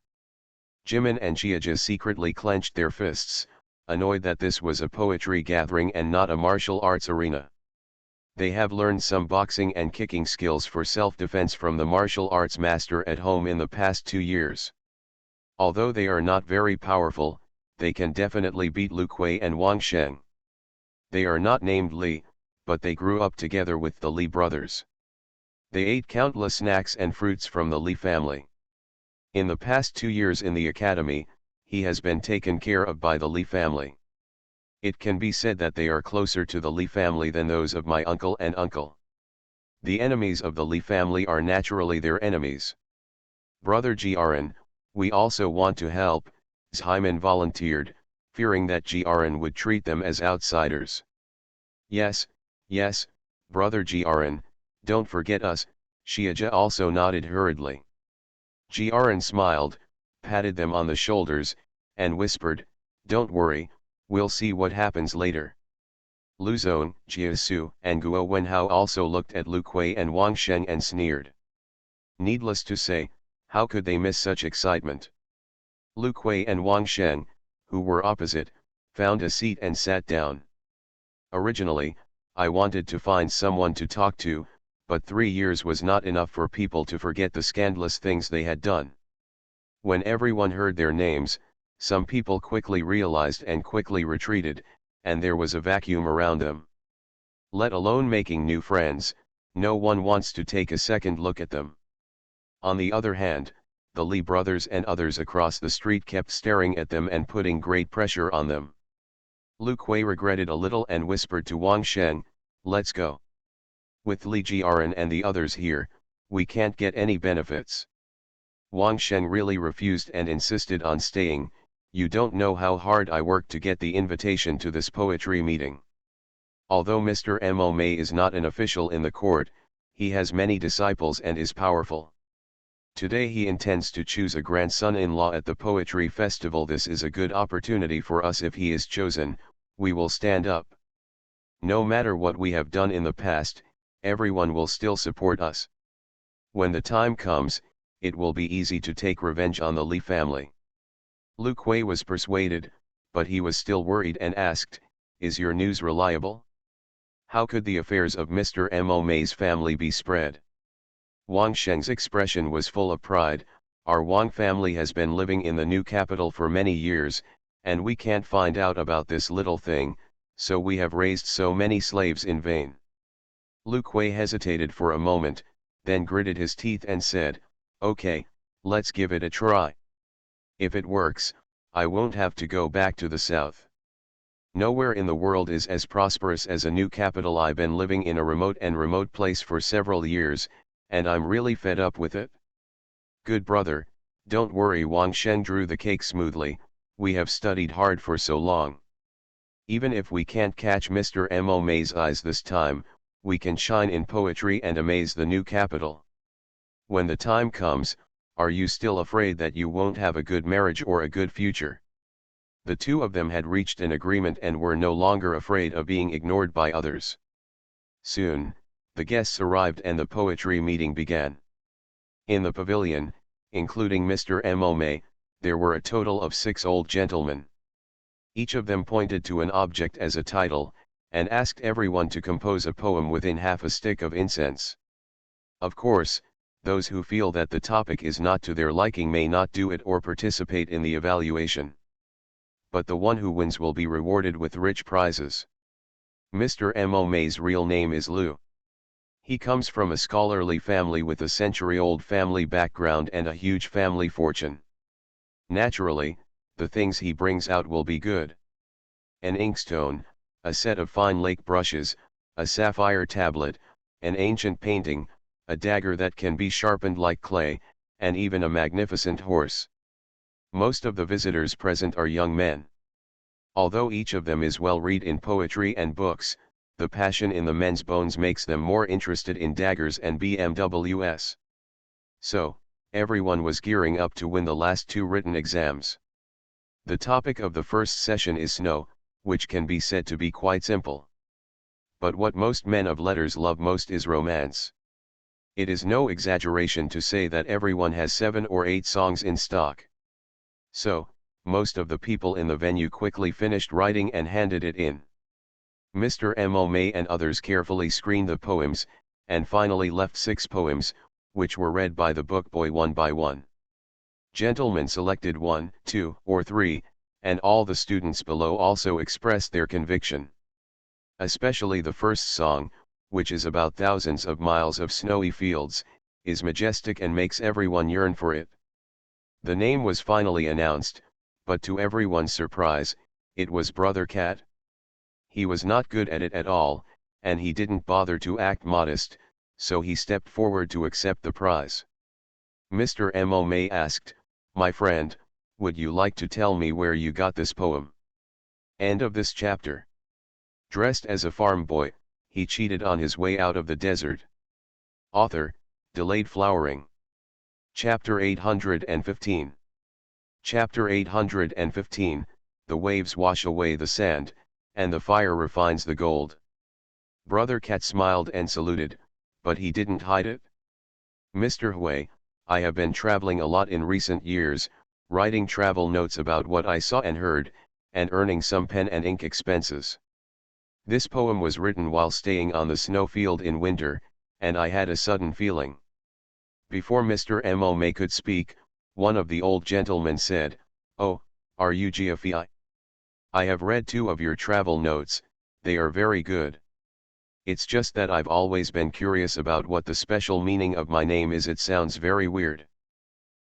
Jimin and Jiaja secretly clenched their fists, annoyed that this was a poetry gathering and not a martial arts arena. They have learned some boxing and kicking skills for self-defense from the martial arts master at home in the past 2 years. Although they are not very powerful, they can definitely beat Lu Kuei and Wang Sheng. They are not named Li, but they grew up together with the Li brothers. They ate countless snacks and fruits from the Li family. In the past 2 years in the academy, he has been taken care of by the Li family. It can be said that they are closer to the Li family than those of my uncle and uncle. The enemies of the Li family are naturally their enemies. Brother Grn, we also want to help, Zhaiman volunteered, fearing that Grn would treat them as outsiders. Yes, Brother Grn, don't forget us, Xiaja also nodded hurriedly. Grn smiled, patted them on the shoulders, and whispered, "Don't worry, we'll see what happens later." Luzon, Jiasu, and Guo Wenhao also looked at Lu Kuei and Wang Sheng and sneered. Needless to say, how could they miss such excitement? Lu Kuei and Wang Sheng, who were opposite, found a seat and sat down. Originally, I wanted to find someone to talk to, but 3 years was not enough for people to forget the scandalous things they had done. When everyone heard their names, some people quickly realized and quickly retreated, and there was a vacuum around them. Let alone making new friends, no one wants to take a second look at them. On the other hand, the Lee brothers and others across the street kept staring at them and putting great pressure on them. Lu Kuei regretted a little and whispered to Wang Sheng, "Let's go. With Li Jiaran and the others here, we can't get any benefits." Wang Sheng really refused and insisted on staying. "You don't know how hard I worked to get the invitation to this poetry meeting. Although Mr. Mo May is not an official in the court, he has many disciples and is powerful. Today he intends to choose a grandson-in-law at the poetry festival. This is a good opportunity for us. If he is chosen, we will stand up. No matter what we have done in the past, everyone will still support us. When the time comes, it will be easy to take revenge on the Li family. Lu Kuei was persuaded, but he was still worried and asked, "Is your news reliable? How could the affairs of Mr. Mo Mei's family be spread?" Wang Sheng's expression was full of pride. "Our Wang family has been living in the new capital for many years, and we can't find out about this little thing, so we have raised so many slaves in vain." Lu Kuei hesitated for a moment, then gritted his teeth and said, "Okay, let's give it a try. If it works, I won't have to go back to the south. Nowhere in the world is as prosperous as a new capital. I've been living in a remote place for several years, and I'm really fed up with it." "Good brother, don't worry." Wang Shen drew the cake smoothly. "We have studied hard for so long. Even if we can't catch Mr. Mo Mei's eyes this time, we can shine in poetry and amaze the new capital. When the time comes, are you still afraid that you won't have a good marriage or a good future?" The two of them had reached an agreement and were no longer afraid of being ignored by others. Soon, the guests arrived and the poetry meeting began. In the pavilion, including Mr. Mo Mei, there were a total of 6 old gentlemen. Each of them pointed to an object as a title, and asked everyone to compose a poem within half a stick of incense. Of course, those who feel that the topic is not to their liking may not do it or participate in the evaluation. But the one who wins will be rewarded with rich prizes. Mr. Mo Mei's real name is Lu. He comes from a scholarly family with a century-old family background and a huge family fortune. Naturally, the things he brings out will be good. An inkstone, a set of fine lake brushes, a sapphire tablet, an ancient painting, a dagger that can be sharpened like clay, and even a magnificent horse. Most of the visitors present are young men. Although each of them is well read in poetry and books, the passion in the men's bones makes them more interested in daggers and BMWs. So, everyone was gearing up to win the last 2 written exams. The topic of the first session is snow, which can be said to be quite simple. But what most men of letters love most is romance. It is no exaggeration to say that everyone has 7 or 8 songs in stock. So, most of the people in the venue quickly finished writing and handed it in. Mr. Mo Mei and others carefully screened the poems, and finally left 6 poems, which were read by the book boy one by one. Gentlemen selected 1, 2, or 3, and all the students below also expressed their conviction. Especially the first song, which is about thousands of miles of snowy fields, is majestic and makes everyone yearn for it. The name was finally announced, but to everyone's surprise, it was Brother Cat. He was not good at it at all, and he didn't bother to act modest, so he stepped forward to accept the prize. Mr. Mo Mei asked, "My friend, would you like to tell me where you got this poem?" End of this chapter. Dressed as a farm boy, he cheated on his way out of the desert. Author, Delayed Flowering. Chapter 815. Chapter 815, The waves wash away the sand, and the fire refines the gold. Brother Cat smiled and saluted, but he didn't hide it. "Mr. Hui, I have been traveling a lot in recent years, writing travel notes about what I saw and heard, and earning some pen and ink expenses. This poem was written while staying on the snowfield in winter, and I had a sudden feeling." Before Mr. Mo Mei could speak, one of the old gentlemen said, "Oh, are you Sci-fi? I have read 2 of your travel notes, they are very good. It's just that I've always been curious about what the special meaning of my name is. It sounds very weird."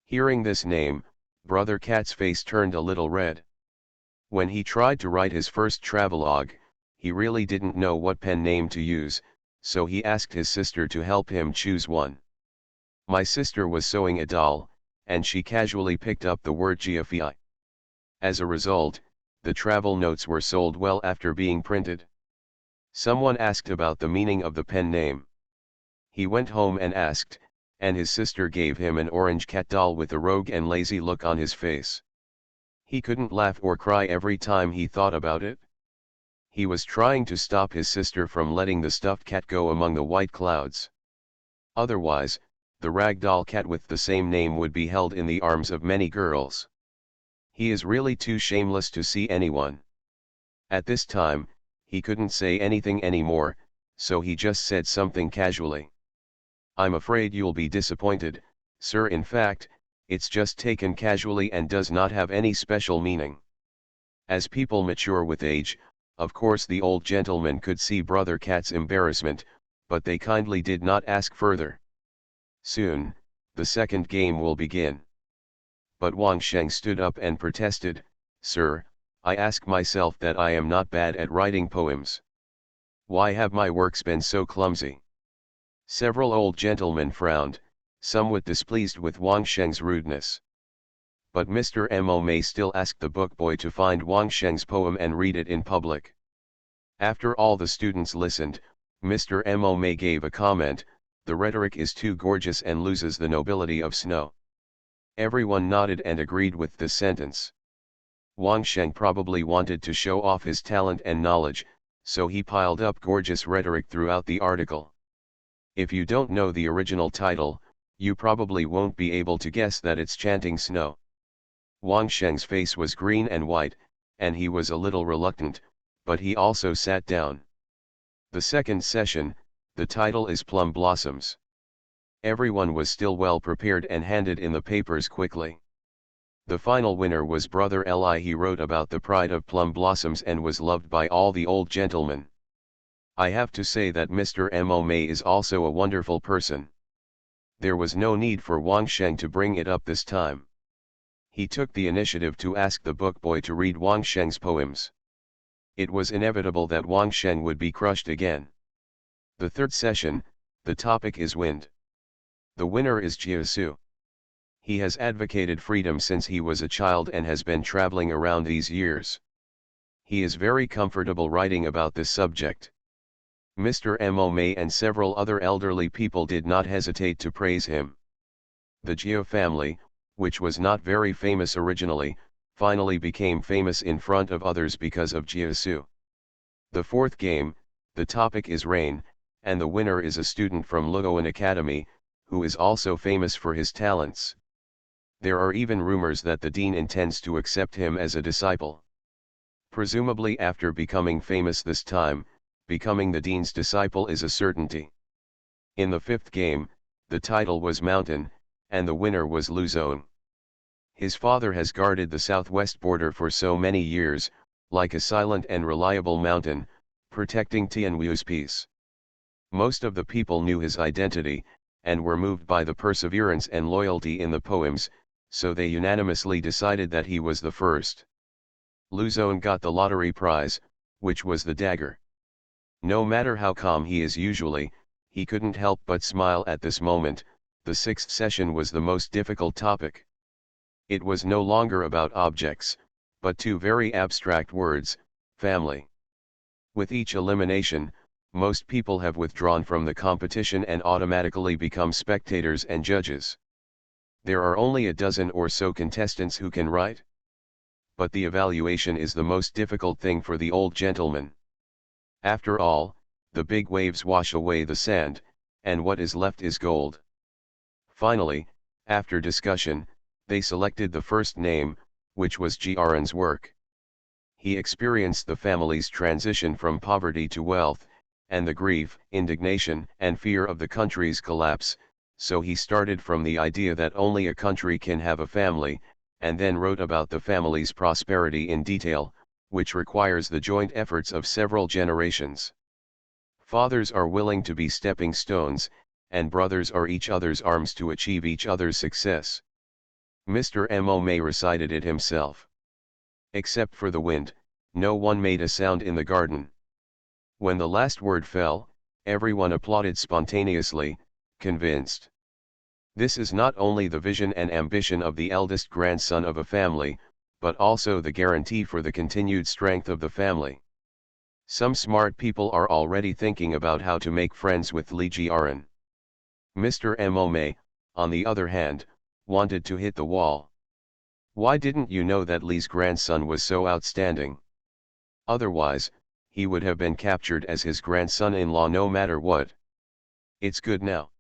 Hearing this name, Brother Cat's face turned a little red. When he tried to write his first travelogue, he really didn't know what pen name to use, so he asked his sister to help him choose one. My sister was sewing a doll, and she casually picked up the word Sci-fi. As a result, the travel notes were sold well after being printed. Someone asked about the meaning of the pen name. He went home and asked, and his sister gave him an orange cat doll with a rogue and lazy look on his face. He couldn't laugh or cry every time he thought about it. He was trying to stop his sister from letting the stuffed cat go among the white clouds. Otherwise, the ragdoll cat with the same name would be held in the arms of many girls. He is really too shameless to see anyone. At this time, he couldn't say anything anymore, so he just said something casually. I'm afraid you'll be disappointed, sir. In fact, it's just taken casually and does not have any special meaning. As people mature with age, of course the old gentleman could see Brother Cat's embarrassment, but they kindly did not ask further. Soon, the second game will begin. But Wang Sheng stood up and protested, Sir, I ask myself that I am not bad at writing poems. Why have my works been so clumsy? Several old gentlemen frowned, somewhat displeased with Wang Sheng's rudeness. But Mr. Mo May still asked the book boy to find Wang Sheng's poem and read it in public. After all the students listened, Mr. Mo May gave a comment, the rhetoric is too gorgeous and loses the nobility of snow. Everyone nodded and agreed with this sentence. Wang Sheng probably wanted to show off his talent and knowledge, so he piled up gorgeous rhetoric throughout the article. If you don't know the original title, you probably won't be able to guess that it's chanting snow. Wang Sheng's face was green and white, and he was a little reluctant, but he also sat down. The second session, the title is Plum Blossoms. Everyone was still well prepared and handed in the papers quickly. The final winner was Brother Li. He wrote about the pride of plum blossoms and was loved by all the old gentlemen. I have to say that Mr. Mo May is also a wonderful person. There was no need for Wang Sheng to bring it up this time. He took the initiative to ask the book boy to read Wang Sheng's poems. It was inevitable that Wang Sheng would be crushed again. The third session, the topic is wind. The winner is Jiasu. He has advocated freedom since he was a child and has been traveling around these years. He is very comfortable writing about this subject. Mr. Mo May and several other elderly people did not hesitate to praise him. The Jiao family, which was not very famous originally, finally became famous in front of others because of Jiasu. The fourth game, the topic is rain, and the winner is a student from Luoan Academy, who is also famous for his talents. There are even rumors that the dean intends to accept him as a disciple. Presumably after becoming famous this time, becoming the dean's disciple is a certainty. In the fifth game, the title was Mountain, and the winner was Luzon. His father has guarded the southwest border for so many years, like a silent and reliable mountain, protecting Tianwu's peace. Most of the people knew his identity, and were moved by the perseverance and loyalty in the poems, so they unanimously decided that he was the first. Luzon got the lottery prize, which was the dagger. No matter how calm he is usually, he couldn't help but smile at this moment. The sixth session was the most difficult topic. It was no longer about objects, but two very abstract words, family. With each elimination, most people have withdrawn from the competition and automatically become spectators and judges. There are only a dozen or so contestants who can write. But the evaluation is the most difficult thing for the old gentleman. After all, the big waves wash away the sand, and what is left is gold. Finally, after discussion, they selected the first name, which was Jiaran's work. He experienced the family's transition from poverty to wealth, and the grief, indignation, and fear of the country's collapse, so he started from the idea that only a country can have a family, and then wrote about the family's prosperity in detail, which requires the joint efforts of several generations. Fathers are willing to be stepping stones, and brothers are each other's arms to achieve each other's success. Mr. Mo May recited it himself. Except for the wind, no one made a sound in the garden. When the last word fell, everyone applauded spontaneously, convinced. This is not only the vision and ambition of the eldest grandson of a family, but also the guarantee for the continued strength of the family. Some smart people are already thinking about how to make friends with Li Jiaran. Mr. Mo May, on the other hand, wanted to hit the wall. Why didn't you know that Li's grandson was so outstanding? Otherwise, he would have been captured as his grandson-in-law no matter what. It's good now.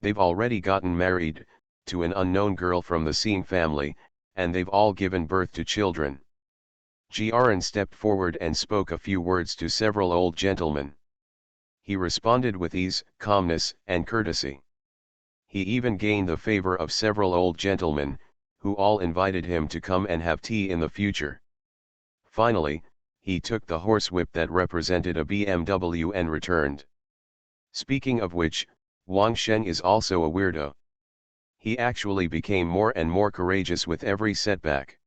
They've already gotten married, to an unknown girl from the Singh family, and they've all given birth to children. Jiaran stepped forward and spoke a few words to several old gentlemen. He responded with ease, calmness, and courtesy. He even gained the favor of several old gentlemen, who all invited him to come and have tea in the future. Finally, he took the horsewhip that represented a BMW and returned. Speaking of which, Wang Sheng is also a weirdo. He actually became more and more courageous with every setback.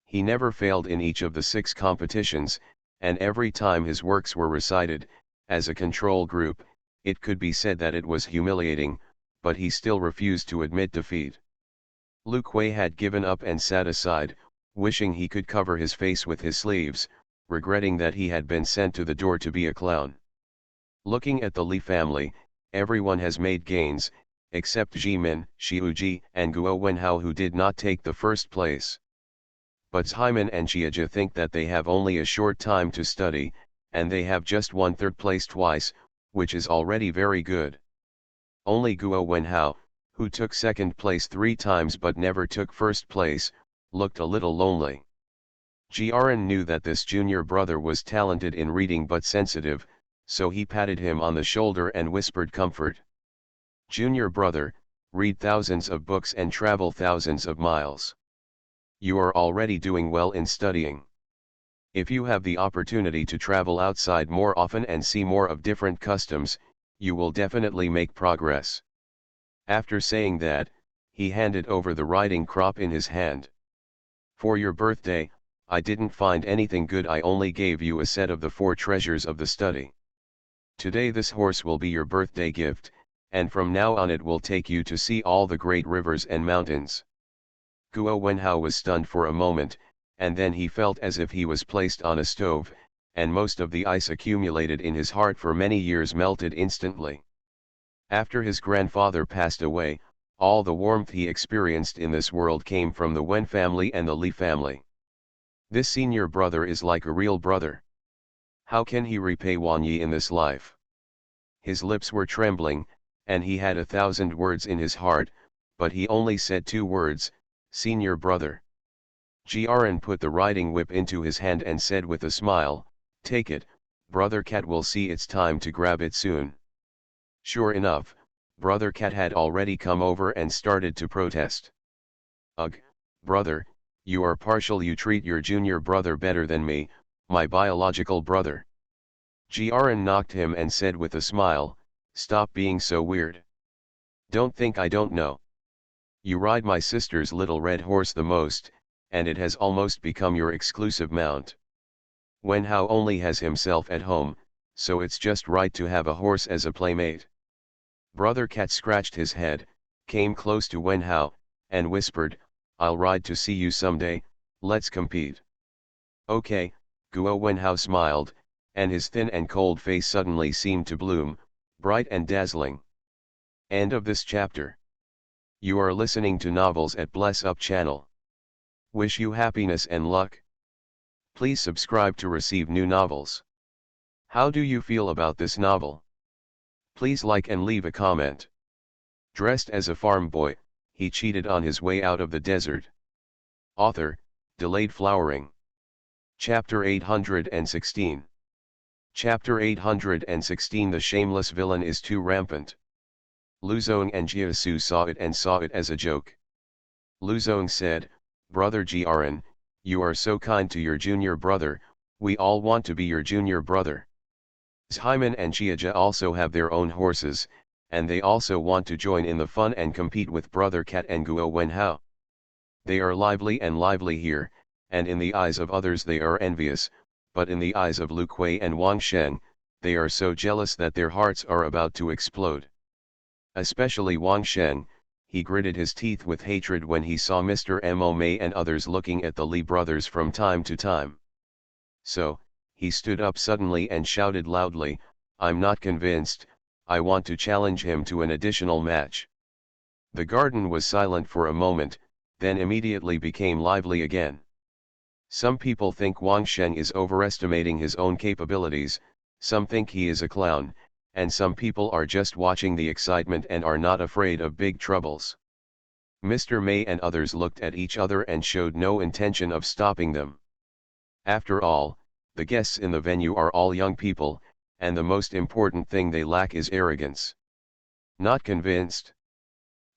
He never failed in each of the 6 competitions, and every time his works were recited, as a control group, it could be said that it was humiliating, but he still refused to admit defeat. Lu Kuei had given up and sat aside, wishing he could cover his face with his sleeves, regretting that he had been sent to the door to be a clown. Looking at the Li family, everyone has made gains, except Jimin, Xiuji, and Guo Wenhao, who did not take the first place. But Hyman and Xiaji think that they have only a short time to study, and they have just won third place twice, which is already very good. Only Guo Wenhao, who took second place 3 times but never took first place, looked a little lonely. Jiaran knew that this junior brother was talented in reading but sensitive, so he patted him on the shoulder and whispered comfort. Junior brother, read thousands of books and travel thousands of miles. You are already doing well in studying. If you have the opportunity to travel outside more often and see more of different customs, you will definitely make progress. After saying that, he handed over the riding crop in his hand. For your birthday, I didn't find anything good. I only gave you a set of the 4 treasures of the study. Today this horse will be your birthday gift, and from now on it will take you to see all the great rivers and mountains. Guo Wenhao was stunned for a moment, and then he felt as if he was placed on a stove, and most of the ice accumulated in his heart for many years melted instantly. After his grandfather passed away, all the warmth he experienced in this world came from the Wen family and the Li family. This senior brother is like a real brother. How can he repay Wan Yi in this life? His lips were trembling, and he had 1,000 words in his heart, but he only said 2 words, senior brother. Jiaran put the riding whip into his hand and said with a smile, take it, brother Cat will see it's time to grab it soon. Sure enough, brother Cat had already come over and started to protest. Ugh, brother, you are partial. You treat your junior brother better than me, my biological brother. Jiaran knocked him and said with a smile, stop being so weird. Don't think I don't know. You ride my sister's little red horse the most, and it has almost become your exclusive mount. Wenhao only has himself at home, so it's just right to have a horse as a playmate. Brother Cat scratched his head, came close to Wenhao, and whispered, I'll ride to see you someday, let's compete. Okay, Guo Wenhao smiled, and his thin and cold face suddenly seemed to bloom, bright and dazzling. End of this chapter. You are listening to Novels at Bless Up channel. Wish you happiness and luck. Please subscribe to receive new novels. How do you feel about this novel? Please like and leave a comment. Dressed as a farm boy, he cheated on his way out of the desert. Author, Delayed Flowering. Chapter 816. Chapter 816. The shameless villain is too rampant. Luzong and Jiasu saw it as a joke. Luzong said, Brother Jiaran, you are so kind to your junior brother, we all want to be your junior brother. Hyman and Xiaji also have their own horses, and they also want to join in the fun and compete with Brother Cat and Guo Wenhao. They are lively here, and in the eyes of others they are envious, but in the eyes of Lu Kuei and Wang Sheng, they are so jealous that their hearts are about to explode. Especially Wang Sheng, he gritted his teeth with hatred when he saw Mr. Mo Mei and others looking at the Li brothers from time to time. So, he stood up suddenly and shouted loudly, I'm not convinced, I want to challenge him to an additional match. The garden was silent for a moment, then immediately became lively again. Some people think Wang Sheng is overestimating his own capabilities, some think he is a clown, and some people are just watching the excitement and are not afraid of big troubles. Mr. May and others looked at each other and showed no intention of stopping them. After all, the guests in the venue are all young people, and the most important thing they lack is arrogance. Not convinced?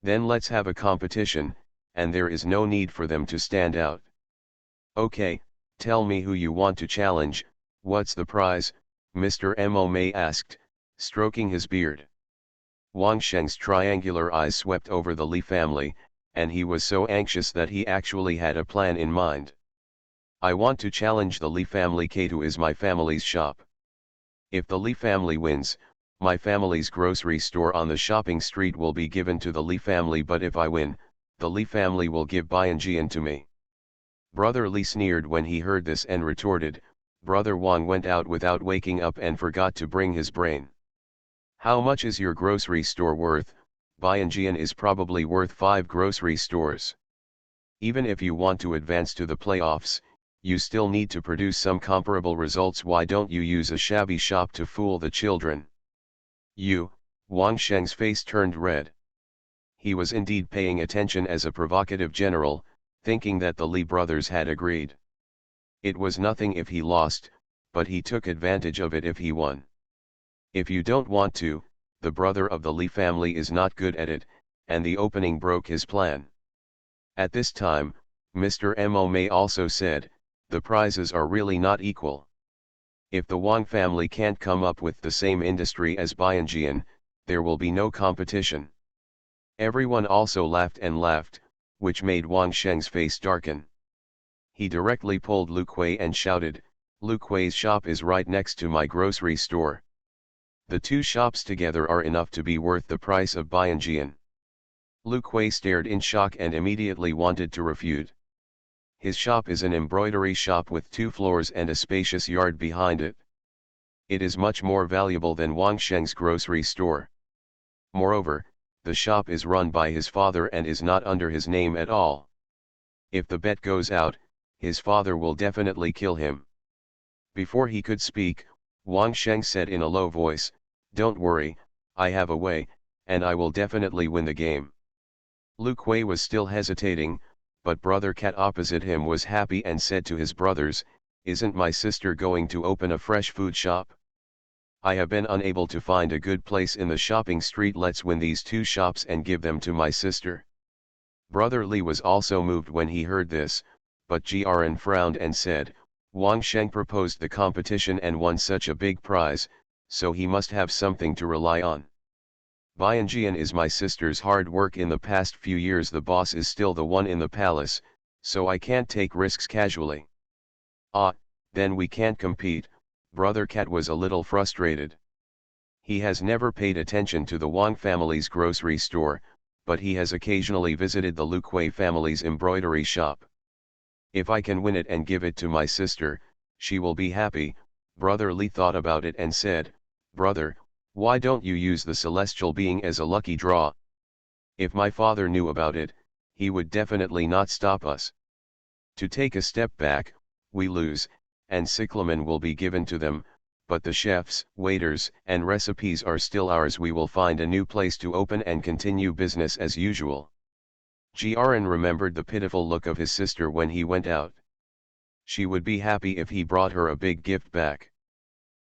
Then let's have a competition, and there is no need for them to stand out. Okay, tell me who you want to challenge. What's the prize? Mr. Mo May asked, stroking his beard. Wang Sheng's triangular eyes swept over the Li family, and he was so anxious that he actually had a plan in mind. I want to challenge the Li family. K2 is my family's shop. If the Li family wins, my family's grocery store on the shopping street will be given to the Li family, but if I win, the Li family will give Bianjian to me. Brother Li sneered when he heard this and retorted, Brother Wang went out without waking up and forgot to bring his brain. How much is your grocery store worth? Bianjian is probably worth 5 grocery stores. Even if you want to advance to the playoffs, you still need to produce some comparable results. Why don't you use a shabby shop to fool the children? Wang Sheng's face turned red. He was indeed paying attention as a provocative general, thinking that the Li brothers had agreed. It was nothing if he lost, but he took advantage of it if he won. If you don't want to, the brother of the Li family is not good at it, and the opening broke his plan. At this time, Mr. Mo May also said, the prizes are really not equal. If the Wang family can't come up with the same industry as Bianjian, there will be no competition. Everyone also laughed and laughed, which made Wang Sheng's face darken. He directly pulled Lu Kuei and shouted, Lu Kuei's shop is right next to my grocery store. The two shops together are enough to be worth the price of Bianjian. Lu Kuei stared in shock and immediately wanted to refute. His shop is an embroidery shop with 2 floors and a spacious yard behind it. It is much more valuable than Wang Sheng's grocery store. Moreover, the shop is run by his father and is not under his name at all. If the bet goes out, his father will definitely kill him. Before he could speak, Wang Sheng said in a low voice, Don't worry, I have a way, and I will definitely win the game. Lu Kuei was still hesitating, but Brother Cat opposite him was happy and said to his brothers, Isn't my sister going to open a fresh food shop? I have been unable to find a good place in the shopping street. Let's win these 2 shops and give them to my sister. Brother Li was also moved when he heard this, but Jiren frowned and said, Wang Sheng proposed the competition and won such a big prize, so he must have something to rely on. Bianjian is my sister's hard work in the past few years. The boss is still the one in the palace, so I can't take risks casually. Then we can't compete. Brother Cat was a little frustrated. He has never paid attention to the Wang family's grocery store, but he has occasionally visited the Lu Kuei family's embroidery shop. If I can win it and give it to my sister, she will be happy. Brother Li thought about it and said, Brother, why don't you use the celestial being as a lucky draw? If my father knew about it, he would definitely not stop us. To take a step back, we lose, and cyclamen will be given to them, but the chefs, waiters, and recipes are still ours. We will find a new place to open and continue business as usual. Jiren remembered the pitiful look of his sister when he went out. She would be happy if he brought her a big gift back.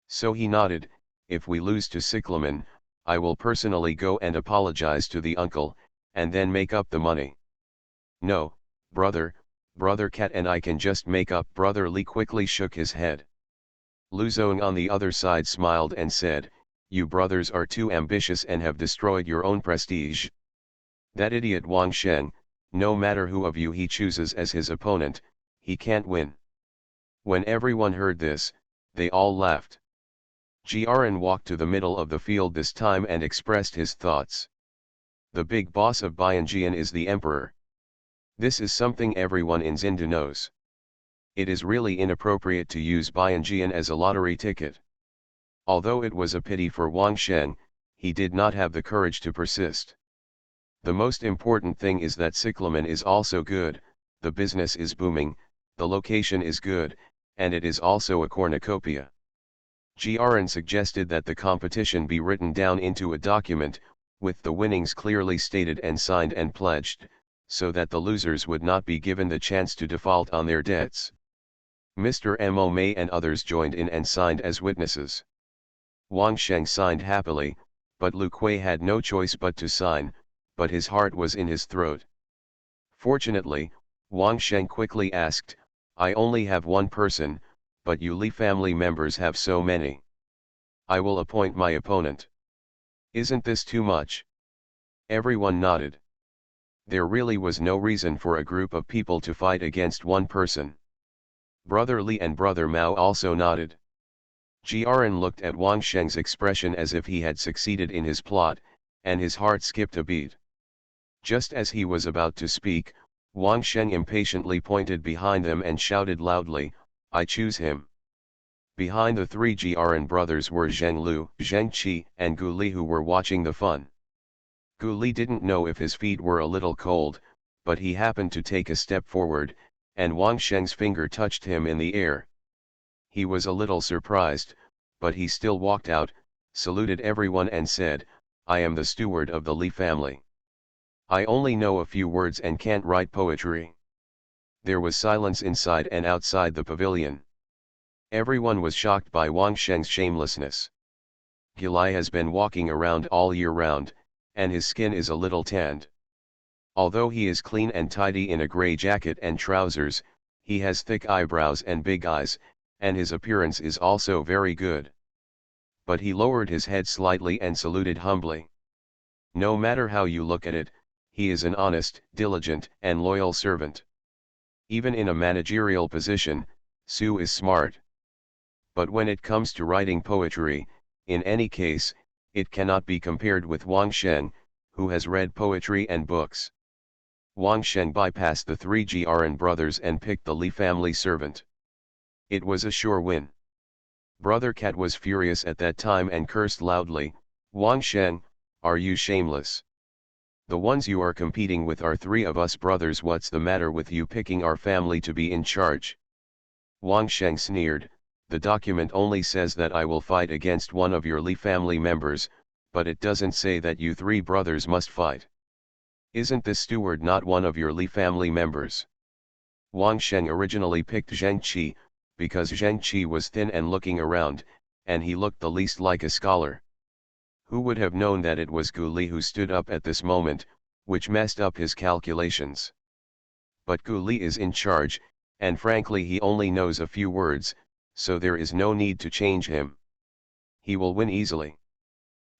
So he nodded, If we lose to cyclamen, I will personally go and apologize to the uncle, and then make up the money. No, Brother Cat and I can just make up. Brother Li quickly shook his head. Lu Zong on the other side smiled and said, You brothers are too ambitious and have destroyed your own prestige. That idiot Wang Sheng, no matter who of you he chooses as his opponent, he can't win. When everyone heard this, they all laughed. Jiren walked to the middle of the field this time and expressed his thoughts. The big boss of Bianjian is the emperor. This is something everyone in Zindu knows. It is really inappropriate to use Bianjian as a lottery ticket. Although it was a pity for Wang Sheng, he did not have the courage to persist. The most important thing is that cyclamen is also good, the business is booming, the location is good, and it is also a cornucopia. Grn suggested that the competition be written down into a document, with the winnings clearly stated and signed and pledged, so that the losers would not be given the chance to default on their debts. Mr. Mo May and others joined in and signed as witnesses. Wang Sheng signed happily, but Lu Kuei had no choice but to sign, but his heart was in his throat. Fortunately, Wang Sheng quickly asked, "I only have one person, but you Li family members have so many. I will appoint my opponent. Isn't this too much?" Everyone nodded. There really was no reason for a group of people to fight against one person. Brother Li and Brother Mao also nodded. Grn looked at Wang Sheng's expression as if he had succeeded in his plot, and his heart skipped a beat. Just as he was about to speak, Wang Sheng impatiently pointed behind them and shouted loudly, "I choose him." Behind the three Grn brothers were Zheng Lu, Zheng Qi, and Gu Li, who were watching the fun. Gu Li didn't know if his feet were a little cold, but he happened to take a step forward, and Wang Sheng's finger touched him in the air. He was a little surprised, but he still walked out, saluted everyone and said, "I am the steward of the Li family. I only know a few words and can't write poetry." There was silence inside and outside the pavilion. Everyone was shocked by Wang Sheng's shamelessness. Gilai has been walking around all year round, and his skin is a little tanned. Although he is clean and tidy in a grey jacket and trousers, he has thick eyebrows and big eyes, and his appearance is also very good. But he lowered his head slightly and saluted humbly. No matter how you look at it, he is an honest, diligent, and loyal servant. Even in a managerial position, Su is smart. But when it comes to writing poetry, in any case, it cannot be compared with Wang Sheng, who has read poetry and books. Wang Sheng bypassed the three Grn brothers and picked the Li family servant. It was a sure win. Brother Cat was furious at that time and cursed loudly, "Wang Sheng, are you shameless? The ones you are competing with are three of us brothers. What's the matter with you picking our family to be in charge?" Wang Sheng sneered, "The document only says that I will fight against one of your Li family members, but it doesn't say that you three brothers must fight. Isn't this steward not one of your Li family members?" Wang Sheng originally picked Zheng Qi, because Zheng Qi was thin and looking around, and he looked the least like a scholar. Who would have known that it was Gu Li who stood up at this moment, which messed up his calculations. But Gu Li is in charge, and frankly he only knows a few words, so there is no need to change him. He will win easily.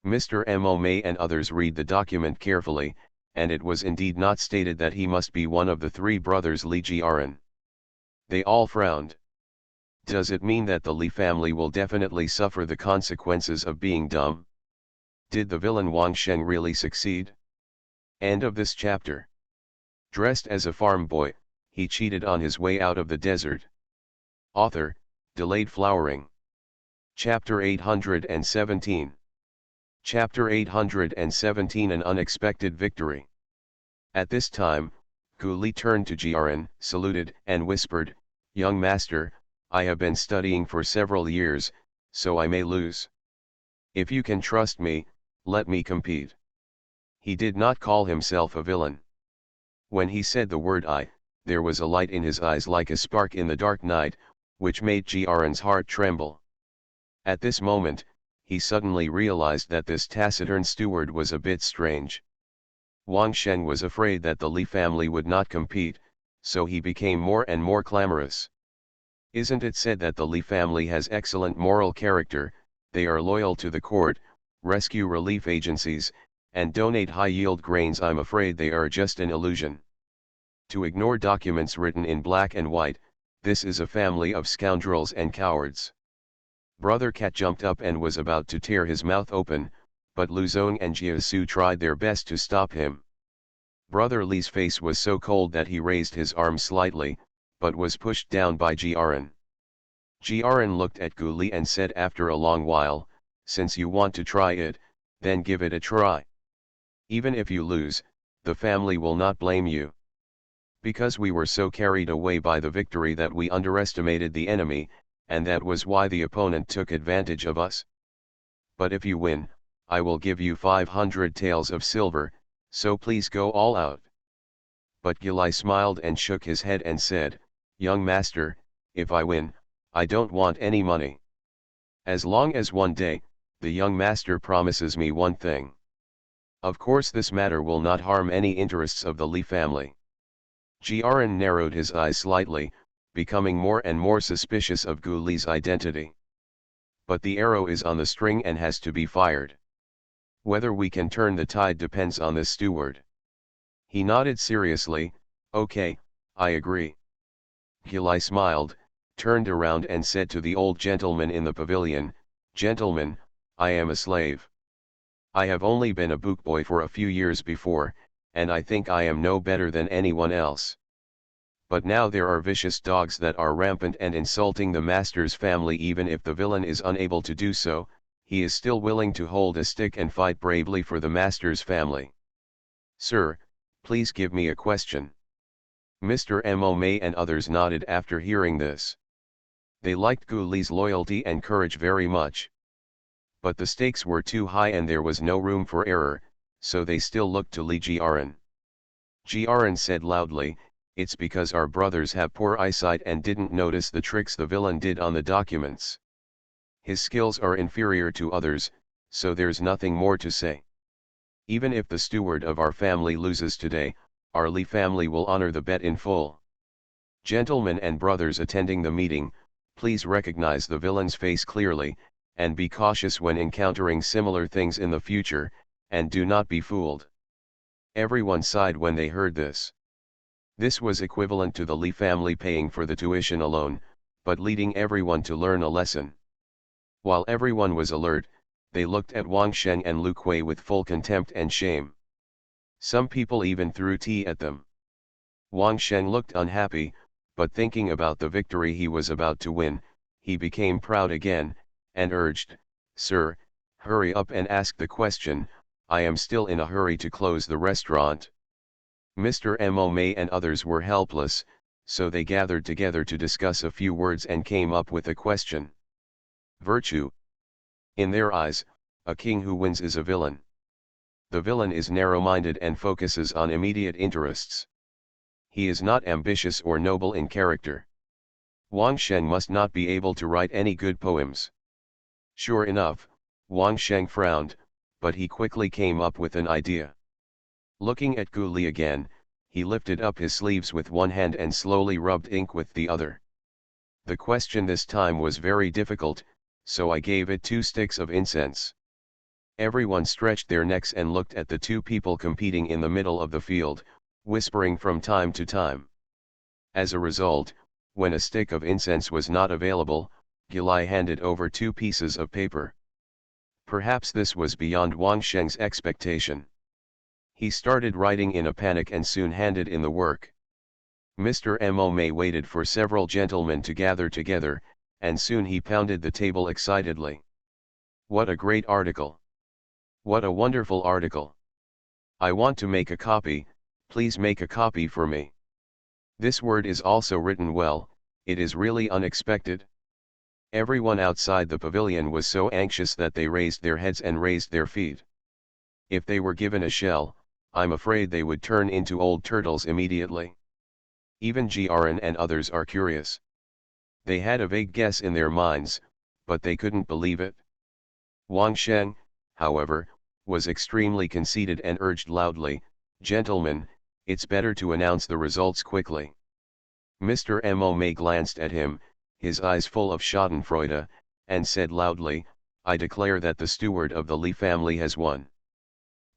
Mr. Mo May and others read the document carefully, and it was indeed not stated that he must be one of the three brothers Li Jiaran. They all frowned. Does it mean that the Li family will definitely suffer the consequences of being dumb? Did the villain Wang Sheng really succeed? End of this chapter. Dressed as a farm boy, he cheated on his way out of the desert. Author, Delayed Flowering. Chapter 817. Chapter 817 An Unexpected Victory. At this time, Gu Li turned to Jiaran, saluted, and whispered, "Young master, I have been studying for several years, so I may lose. If you can trust me, let me compete." He did not call himself a villain. When he said the word "I," there was a light in his eyes like a spark in the dark night, which made Jiaran's heart tremble. At this moment, he suddenly realized that this taciturn steward was a bit strange. Wang Sheng was afraid that the Li family would not compete, so he became more and more clamorous. "Isn't it said that the Li family has excellent moral character? They are loyal to the court, rescue relief agencies, and donate high-yield grains. I'm afraid they are just an illusion. To ignore documents written in black and white, this is a family of scoundrels and cowards." Brother Cat jumped up and was about to tear his mouth open, but Lu Zong and Jia Su tried their best to stop him. Brother Li's face was so cold that he raised his arm slightly, but was pushed down by Jiaran. Jiaran looked at Gu Li and said after a long while, "Since you want to try it, then give it a try. Even if you lose, the family will not blame you." Because we were so carried away by the victory that we underestimated the enemy, and that was why the opponent took advantage of us. But if you win, I will give you 500 taels of silver, so please go all out. But Gilai smiled and shook his head and said, Young master, if I win, I don't want any money. As long as one day, the young master promises me one thing. Of course this matter will not harm any interests of the Li family. Jiaran narrowed his eyes slightly, becoming more and more suspicious of Gu Li's identity. But the arrow is on the string and has to be fired. Whether we can turn the tide depends on this steward. He nodded seriously, okay, I agree. Gilai smiled, turned around and said to the old gentleman in the pavilion, Gentlemen, I am a slave. I have only been a bookboy for a few years before, and I think I am no better than anyone else. But now there are vicious dogs that are rampant and insulting the master's family. Even if the villain is unable to do so, he is still willing to hold a stick and fight bravely for the master's family. Sir, please give me a question. Mr. Mo May and others nodded after hearing this. They liked Gu Li's loyalty and courage very much. But the stakes were too high and there was no room for error, so they still looked to Li Jiaran. Jiaran said loudly, It's because our brothers have poor eyesight and didn't notice the tricks the villain did on the documents. His skills are inferior to others, so there's nothing more to say. Even if the steward of our family loses today, our Li family will honor the bet in full. Gentlemen and brothers attending the meeting, please recognize the villain's face clearly, and be cautious when encountering similar things in the future, and do not be fooled. Everyone sighed when they heard this. This was equivalent to the Li family paying for the tuition alone, but leading everyone to learn a lesson. While everyone was alert, they looked at Wang Sheng and Lu Kuei with full contempt and shame. Some people even threw tea at them. Wang Sheng looked unhappy, but thinking about the victory he was about to win, he became proud again, and urged, Sir, hurry up and ask the question, I am still in a hurry to close the restaurant. Mr. Mo May and others were helpless, so they gathered together to discuss a few words and came up with a question. Virtue. In their eyes, a king who wins is a villain. The villain is narrow-minded and focuses on immediate interests. He is not ambitious or noble in character. Wang Sheng must not be able to write any good poems. Sure enough, Wang Sheng frowned, but he quickly came up with an idea. Looking at Gu Li again, he lifted up his sleeves with one hand and slowly rubbed ink with the other. The question this time was very difficult, so I gave it 2 sticks of incense. Everyone stretched their necks and looked at the 2 people competing in the middle of the field, whispering from time to time. As a result, when a stick of incense was not available, Gilai handed over 2 pieces of paper. Perhaps this was beyond Wang Sheng's expectation. He started writing in a panic and soon handed in the work. Mr. Mo May waited for several gentlemen to gather together, and soon he pounded the table excitedly. What a great article! What a wonderful article! I want to make a copy, please make a copy for me. This word is also written well, it is really unexpected. Everyone outside the pavilion was so anxious that they raised their heads and raised their feet. If they were given a shell, I'm afraid they would turn into old turtles immediately. Even Jiaran and others are curious. They had a vague guess in their minds, but they couldn't believe it. Wang Sheng, however, was extremely conceited and urged loudly, Gentlemen, it's better to announce the results quickly. Mr. Mo May glanced at him, his eyes full of schadenfreude, and said loudly, I declare that the steward of the Li family has won.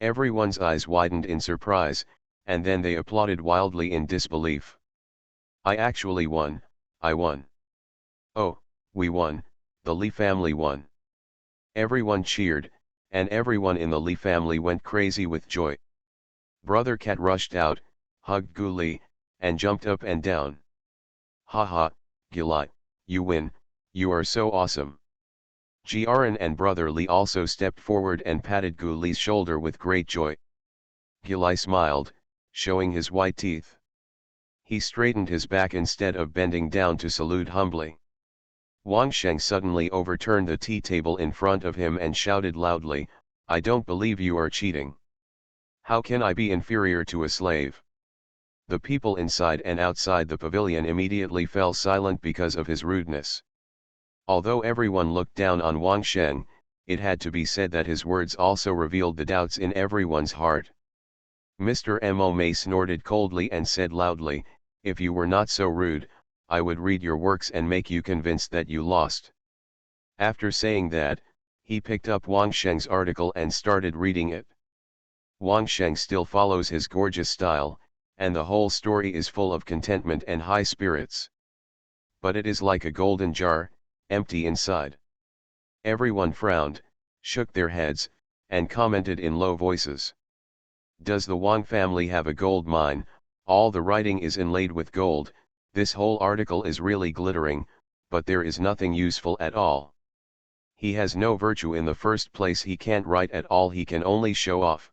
Everyone's eyes widened in surprise, and then they applauded wildly in disbelief. I actually won, I won. Oh, we won, the Li family won. Everyone cheered, and everyone in the Li family went crazy with joy. Brother Cat rushed out, hugged Gu Li, and jumped up and down. Ha ha, Gilai, you win, you are so awesome. Jiaran and Brother Li also stepped forward and patted Gu Li's shoulder with great joy. Gilai smiled, showing his white teeth. He straightened his back instead of bending down to salute humbly. Wang Sheng suddenly overturned the tea table in front of him and shouted loudly, "I don't believe you are cheating. How can I be inferior to a slave?" The people inside and outside the pavilion immediately fell silent because of his rudeness. Although everyone looked down on Wang Sheng, it had to be said that his words also revealed the doubts in everyone's heart. Mr. Mo May snorted coldly and said loudly, "If you were not so rude, I would read your works and make you convinced that you lost." After saying that, he picked up Wang Sheng's article and started reading it. Wang Sheng still follows his gorgeous style, and the whole story is full of contentment and high spirits. But it is like a golden jar, empty inside. Everyone frowned, shook their heads, and commented in low voices. Does the Wang family have a gold mine? All the writing is inlaid with gold, this whole article is really glittering, but there is nothing useful at all. He has no virtue in the first place, he can't write at all, he can only show off.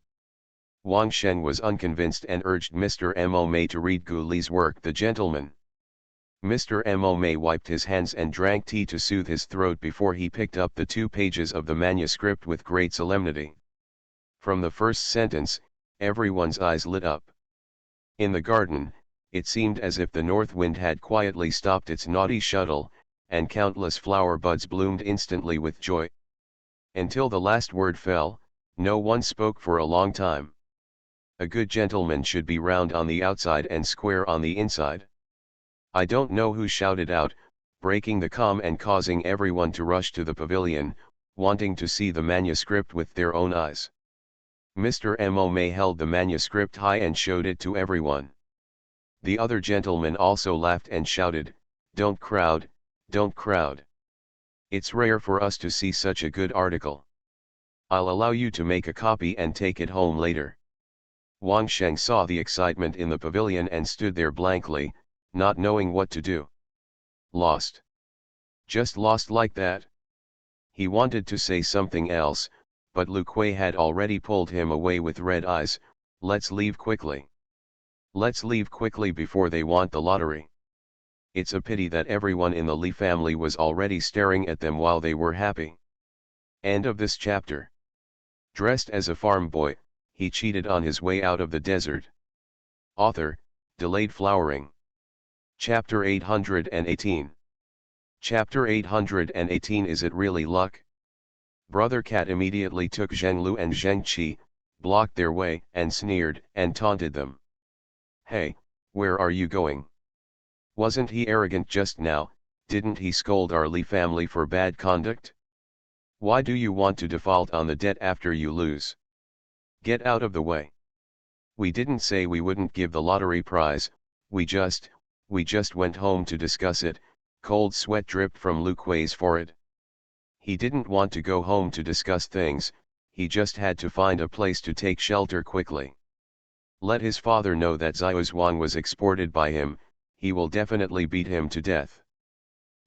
Wang Sheng was unconvinced and urged Mr. Mo May to read Gu Li's work, The Gentleman. Mr. Mo May wiped his hands and drank tea to soothe his throat before he picked up the 2 pages of the manuscript with great solemnity. From the first sentence, everyone's eyes lit up. In the garden, it seemed as if the north wind had quietly stopped its naughty shuttle, and countless flower buds bloomed instantly with joy. Until the last word fell, no one spoke for a long time. A good gentleman should be round on the outside and square on the inside. I don't know who shouted out, breaking the calm and causing everyone to rush to the pavilion, wanting to see the manuscript with their own eyes. Mr. Mo May held the manuscript high and showed it to everyone. The other gentlemen also laughed and shouted, "Don't crowd, don't crowd. It's rare for us to see such a good article. I'll allow you to make a copy and take it home later." Wang Sheng saw the excitement in the pavilion and stood there blankly, not knowing what to do. Lost. Just lost like that? He wanted to say something else, but Lu Kuei had already pulled him away with red eyes. "Let's leave quickly. Let's leave quickly before they want the lottery." It's a pity that everyone in the Li family was already staring at them while they were happy. End of this chapter. Dressed as a farm boy, he cheated on his way out of the desert. Author, Delayed Flowering. Chapter 818. Chapter 818. Is it really luck? Brother Cat immediately took Zheng Lu and Zheng Qi, blocked their way, and sneered and taunted them. "Hey, where are you going? Wasn't he arrogant just now? Didn't he scold our Li family for bad conduct? Why do you want to default on the debt after you lose? Get out of the way. We didn't say we wouldn't give the lottery prize, we just went home to discuss it." Cold sweat dripped from Lu Kuei's forehead. He didn't want to go home to discuss things, he just had to find a place to take shelter quickly. Let his father know that Xiao Wang was exported by him, he will definitely beat him to death.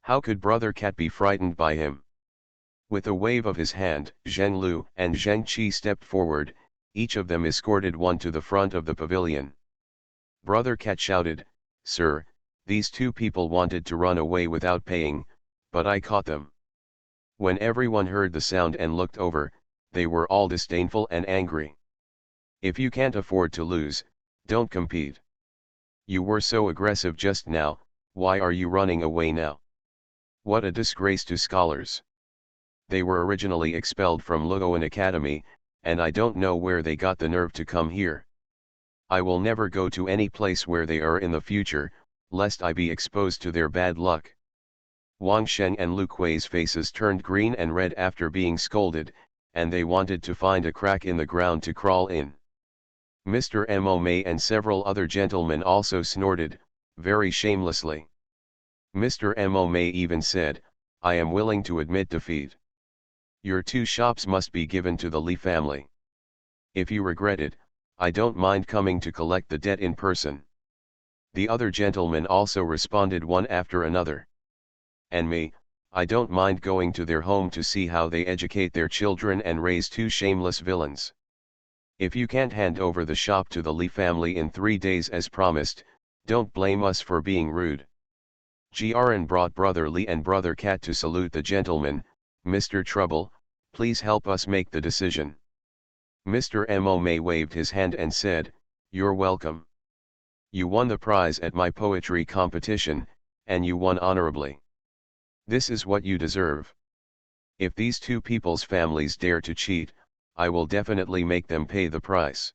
How could Brother Cat be frightened by him? With a wave of his hand, Zheng Lu and Zheng Qi stepped forward, each of them escorted one to the front of the pavilion. Brother Cat shouted, "Sir, these 2 people wanted to run away without paying, but I caught them." When everyone heard the sound and looked over, they were all disdainful and angry. "If you can't afford to lose, don't compete. You were so aggressive just now, why are you running away now? What a disgrace to scholars. They were originally expelled from Luoan Academy, and I don't know where they got the nerve to come here. I will never go to any place where they are in the future, lest I be exposed to their bad luck." Wang Sheng and Lu Kuei's faces turned green and red after being scolded, and they wanted to find a crack in the ground to crawl in. Mr. Mo May and several other gentlemen also snorted, very shamelessly. Mr. Mo May even said, "I am willing to admit defeat. Your 2 shops must be given to the Li family. If you regret it, I don't mind coming to collect the debt in person." The other gentlemen also responded one after another. "And me, I don't mind going to their home to see how they educate their children and raise 2 shameless villains. If you can't hand over the shop to the Li family in 3 days as promised, Don't blame us for being rude. Grn brought Brother Lee and Brother Cat to salute the gentleman. Mr. Trouble, please help us make the decision. Mr. Mo May waved his hand and said, "You're welcome. You won the prize at my poetry competition, and you won honorably. This is what you deserve. If these two people's families dare to cheat, I will definitely make them pay the price."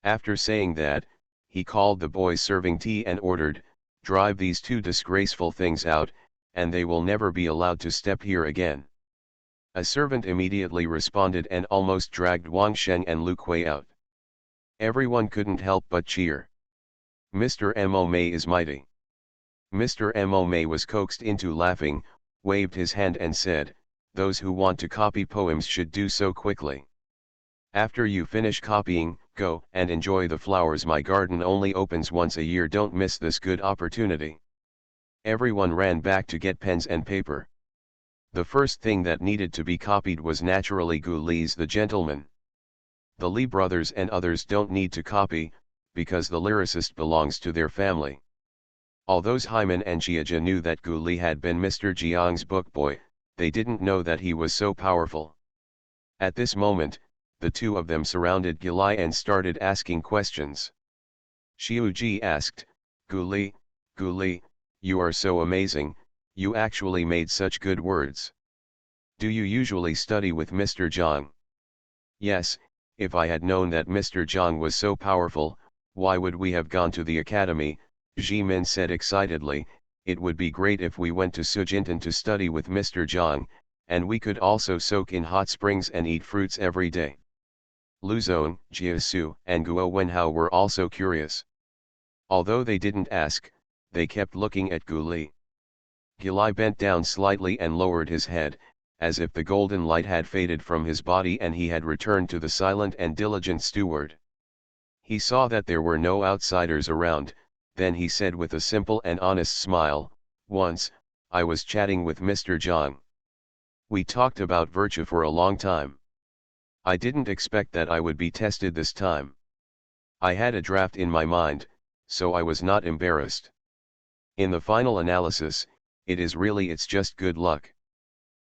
After saying that, he called the boys serving tea and ordered, "Drive these two disgraceful things out, and they will never be allowed to step here again." A servant immediately responded and almost dragged Wang Sheng and Lu Kuei out. Everyone couldn't help but cheer. Mr. Mo May is mighty. Mr. Mo May was coaxed into laughing, waved his hand and said, "Those who want to copy poems should do so quickly. After you finish copying, go and enjoy the flowers. My garden only opens once a year. Don't miss this good opportunity." Everyone ran back to get pens and paper. The first thing that needed to be copied was naturally Gu Li's The Gentleman. The Li brothers and others don't need to copy, because the lyricist belongs to their family. Although Hyman and Jiaja knew that Gu Li had been Mr. Jiang's book boy, they didn't know that he was so powerful. At this moment, the two of them surrounded Gu Li and started asking questions. Xiu Ji asked, Gu Li, you are so amazing, you actually made such good words. Do you usually study with Mr. Jiang? Yes, if I had known that Mr. Jiang was so powerful, why would we have gone to the academy? Ji Min said excitedly, it would be great if we went to Sujintan to study with Mr. Jiang, and we could also soak in hot springs and eat fruits every day. Lu Zong, Jiasu, and Guo Wenhao were also curious. Although they didn't ask, they kept looking at Gu Li. Gu Li bent down slightly and lowered his head, as if the golden light had faded from his body and he had returned to the silent and diligent steward. He saw that there were no outsiders around, then he said with a simple and honest smile, "Once, I was chatting with Mr. Jiang. We talked about virtue for a long time. I didn't expect that I would be tested this time. I had a draft in my mind, so I was not embarrassed. In the final analysis, it's just good luck.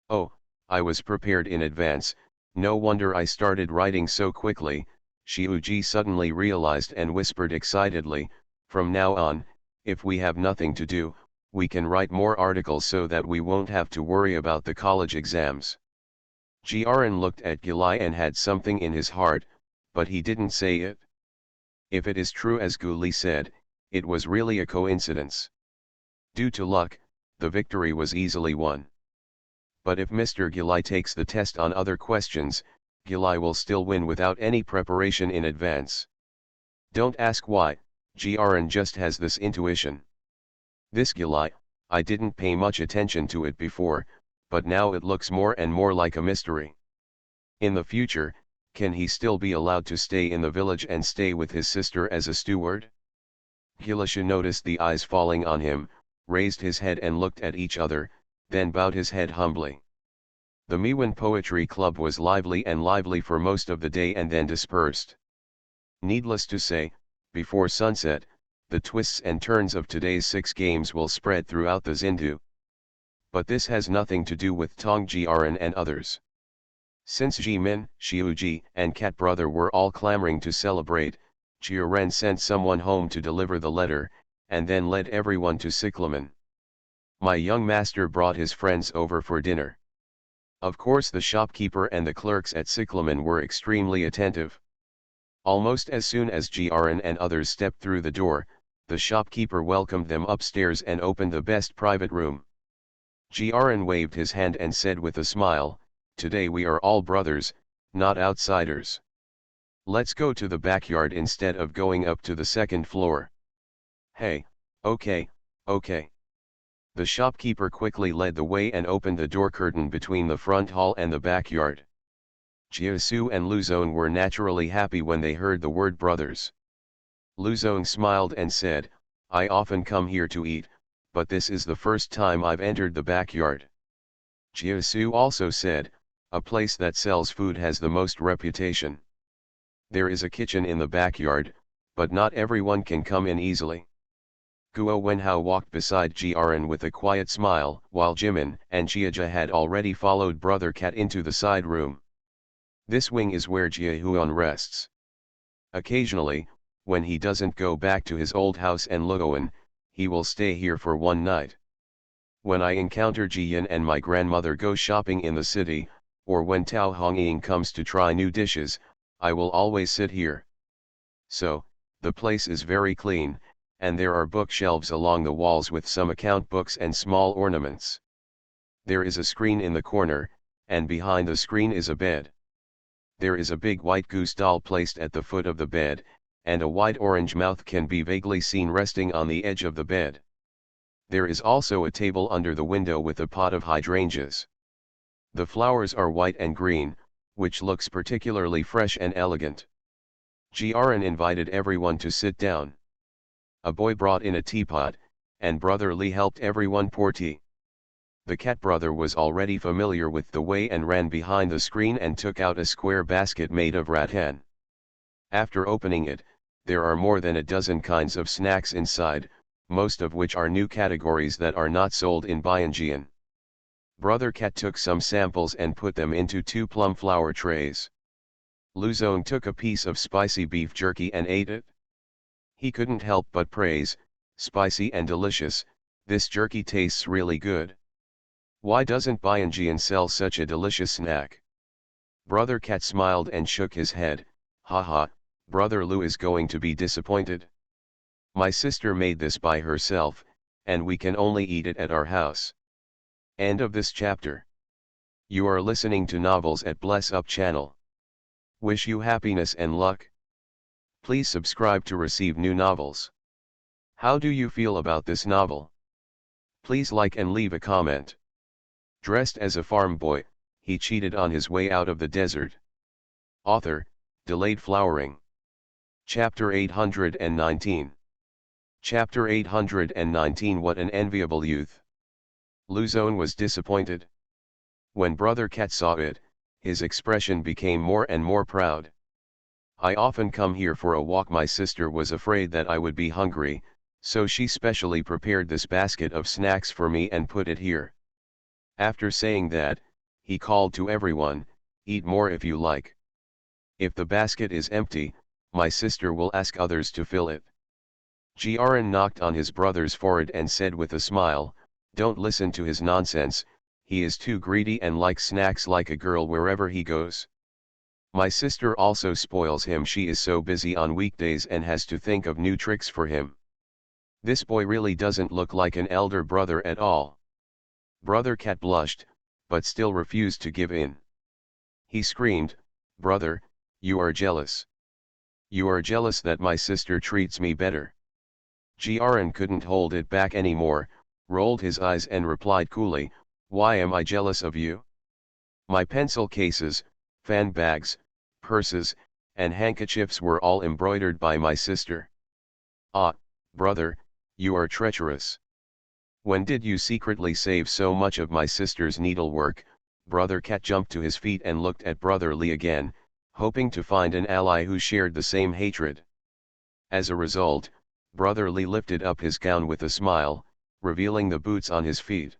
Oh, I was prepared in advance, no wonder I started writing so quickly." Xiuji suddenly realized and whispered excitedly, "From now on, if we have nothing to do, we can write more articles so that we won't have to worry about the college exams." Jiaren looked at Gu Li and had something in his heart, but he didn't say it. If it is true as Gu Li said, it was really a coincidence. Due to luck, the victory was easily won. But if Mr. Gu Li takes the test on other questions, Gu Li will still win without any preparation in advance. Don't ask why, Jiaren just has this intuition. This Gu Li, I didn't pay much attention to it before, but now it looks more and more like a mystery. In the future, can he still be allowed to stay in the village and stay with his sister as a steward? Gilisha noticed the eyes falling on him, raised his head and looked at each other, then bowed his head humbly. The Miwan Poetry Club was lively for most of the day and then dispersed. Needless to say, before sunset, the twists and turns of today's 6 games will spread throughout the Zindu. But this has nothing to do with Tong Jiaren and others. Since Ji Min, Xiuji, and Cat Brother were all clamoring to celebrate, Jiaren sent someone home to deliver the letter, and then led everyone to Cyclamen. My young master brought his friends over for dinner. Of course the shopkeeper and the clerks at Cyclamen were extremely attentive. Almost as soon as Jiaren and others stepped through the door, the shopkeeper welcomed them upstairs and opened the best private room. Jiaren waved his hand and said with a smile, "Today we are all brothers, not outsiders. Let's go to the backyard instead of going up to the 2nd floor." "Hey, okay. The shopkeeper quickly led the way and opened the door curtain between the front hall and the backyard. Jiasu and Luzong were naturally happy when they heard the word brothers. Luzong smiled and said, "I often come here to eat, but this is the first time I've entered the backyard." Jiasu also said, "A place that sells food has the most reputation. There is a kitchen in the backyard, but not everyone can come in easily. Guo Wenhao walked beside Jiren with a quiet smile, while Jimin and Jiaja had already followed Brother Cat into the side room. This wing is where Jia Huan rests. Occasionally, when he doesn't go back to his old house and Luoan, he will stay here for one night. When I encounter Jiyan and my grandmother go shopping in the city, or when Tao Hongying comes to try new dishes, I will always sit here. So, the place is very clean, and there are bookshelves along the walls with some account books and small ornaments. There is a screen in the corner, and behind the screen is a bed. There is a big white goose doll placed at the foot of the bed, and a wide orange mouth can be vaguely seen resting on the edge of the bed. There is also a table under the window with a pot of hydrangeas. The flowers are white and green, which looks particularly fresh and elegant. Jiren invited everyone to sit down. A boy brought in a teapot, and Brother Li helped everyone pour tea. The cat brother was already familiar with the way and ran behind the screen and took out a square basket made of rattan. After opening it, there are more than a dozen kinds of snacks inside, most of which are new categories that are not sold in Bianjian. Brother Cat took some samples and put them into 2 plum flour trays. Luzone took a piece of spicy beef jerky and ate it. He couldn't help but praise, "Spicy and delicious, this jerky tastes really good. Why doesn't Bianjian sell such a delicious snack?" Brother Cat smiled and shook his head, "Haha, Brother Lu is going to be disappointed. My sister made this by herself, and we can only eat it at our house." End of this chapter. You are listening to Novels at Bless Up channel. Wish you happiness and luck. Please subscribe to receive new novels. How do you feel about this novel? Please like and leave a comment. Dressed as a farm boy, he cheated on his way out of the desert. Author, Delayed Flowering. Chapter 819. Chapter 819. What an enviable youth. Luzone was disappointed. When Brother Cat saw it, his expression became more and more proud. "I often come here for a walk. My sister was afraid that I would be hungry, so she specially prepared this basket of snacks for me and put it here." After saying that, he called to everyone, "Eat more if you like. If the basket is empty, my sister will ask others to fill it." Jiren knocked on his brother's forehead and said with a smile, "Don't listen to his nonsense, he is too greedy and likes snacks like a girl wherever he goes. My sister also spoils him. She is so busy on weekdays and has to think of new tricks for him. This boy really doesn't look like an elder brother at all." Brother Cat blushed, but still refused to give in. He screamed, "Brother, you are jealous. You are jealous that my sister treats me better." Jiren couldn't hold it back anymore, rolled his eyes and replied coolly, "Why am I jealous of you? My pencil cases, fan bags, purses, and handkerchiefs were all embroidered by my sister." "Ah, brother, you are treacherous. When did you secretly save so much of my sister's needlework?" Brother Cat jumped to his feet and looked at Brother Li again, hoping to find an ally who shared the same hatred. As a result, Brother Li lifted up his gown with a smile, revealing the boots on his feet.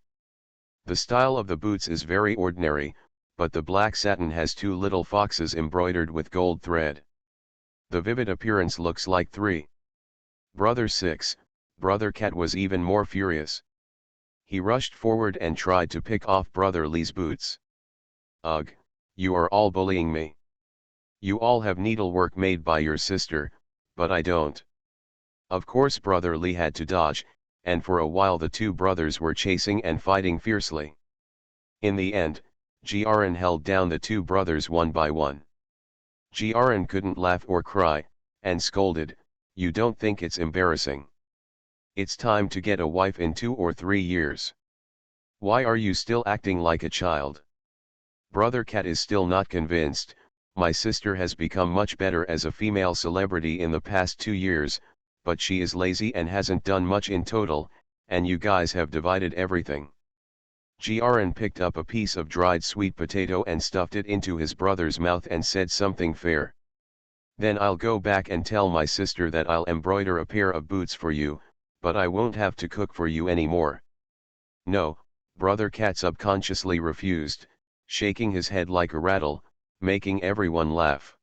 The style of the boots is very ordinary, but the black satin has 2 little foxes embroidered with gold thread. The vivid appearance looks like 3. Brother 6, Brother Cat was even more furious. He rushed forward and tried to pick off Brother Li's boots. "Ugh, you are all bullying me. You all have needlework made by your sister, but I don't." Of course Brother Li had to dodge, and for a while the 2 brothers were chasing and fighting fiercely. In the end, Jiren held down the 2 brothers one by one. Jiren couldn't laugh or cry, and scolded, "You don't think it's embarrassing? It's time to get a wife in 2 or 3 years. Why are you still acting like a child?" Brother Cat is still not convinced. "My sister has become much better as a female celebrity in the past 2 years, but she is lazy and hasn't done much in total, and you guys have divided everything." Jiren picked up a piece of dried sweet potato and stuffed it into his brother's mouth and said something fair. "Then I'll go back and tell my sister that I'll embroider a pair of boots for you, but I won't have to cook for you anymore. No, Brother Cat subconsciously refused, shaking his head like a rattle, making everyone laugh.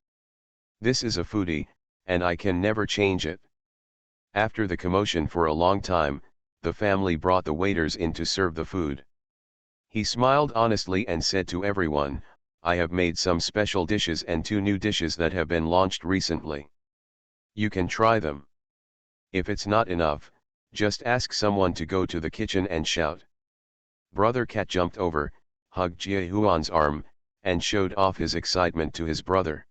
This is a foodie, and I can never change it. After the commotion for a long time, the family brought the waiters in to serve the food. He smiled honestly and said to everyone, I have made some special dishes and 2 new dishes that have been launched recently. You can try them. If it's not enough, just ask someone to go to the kitchen and shout. Brother Cat jumped over, hugged Jia Huan's arm, and showed off his excitement to his brother.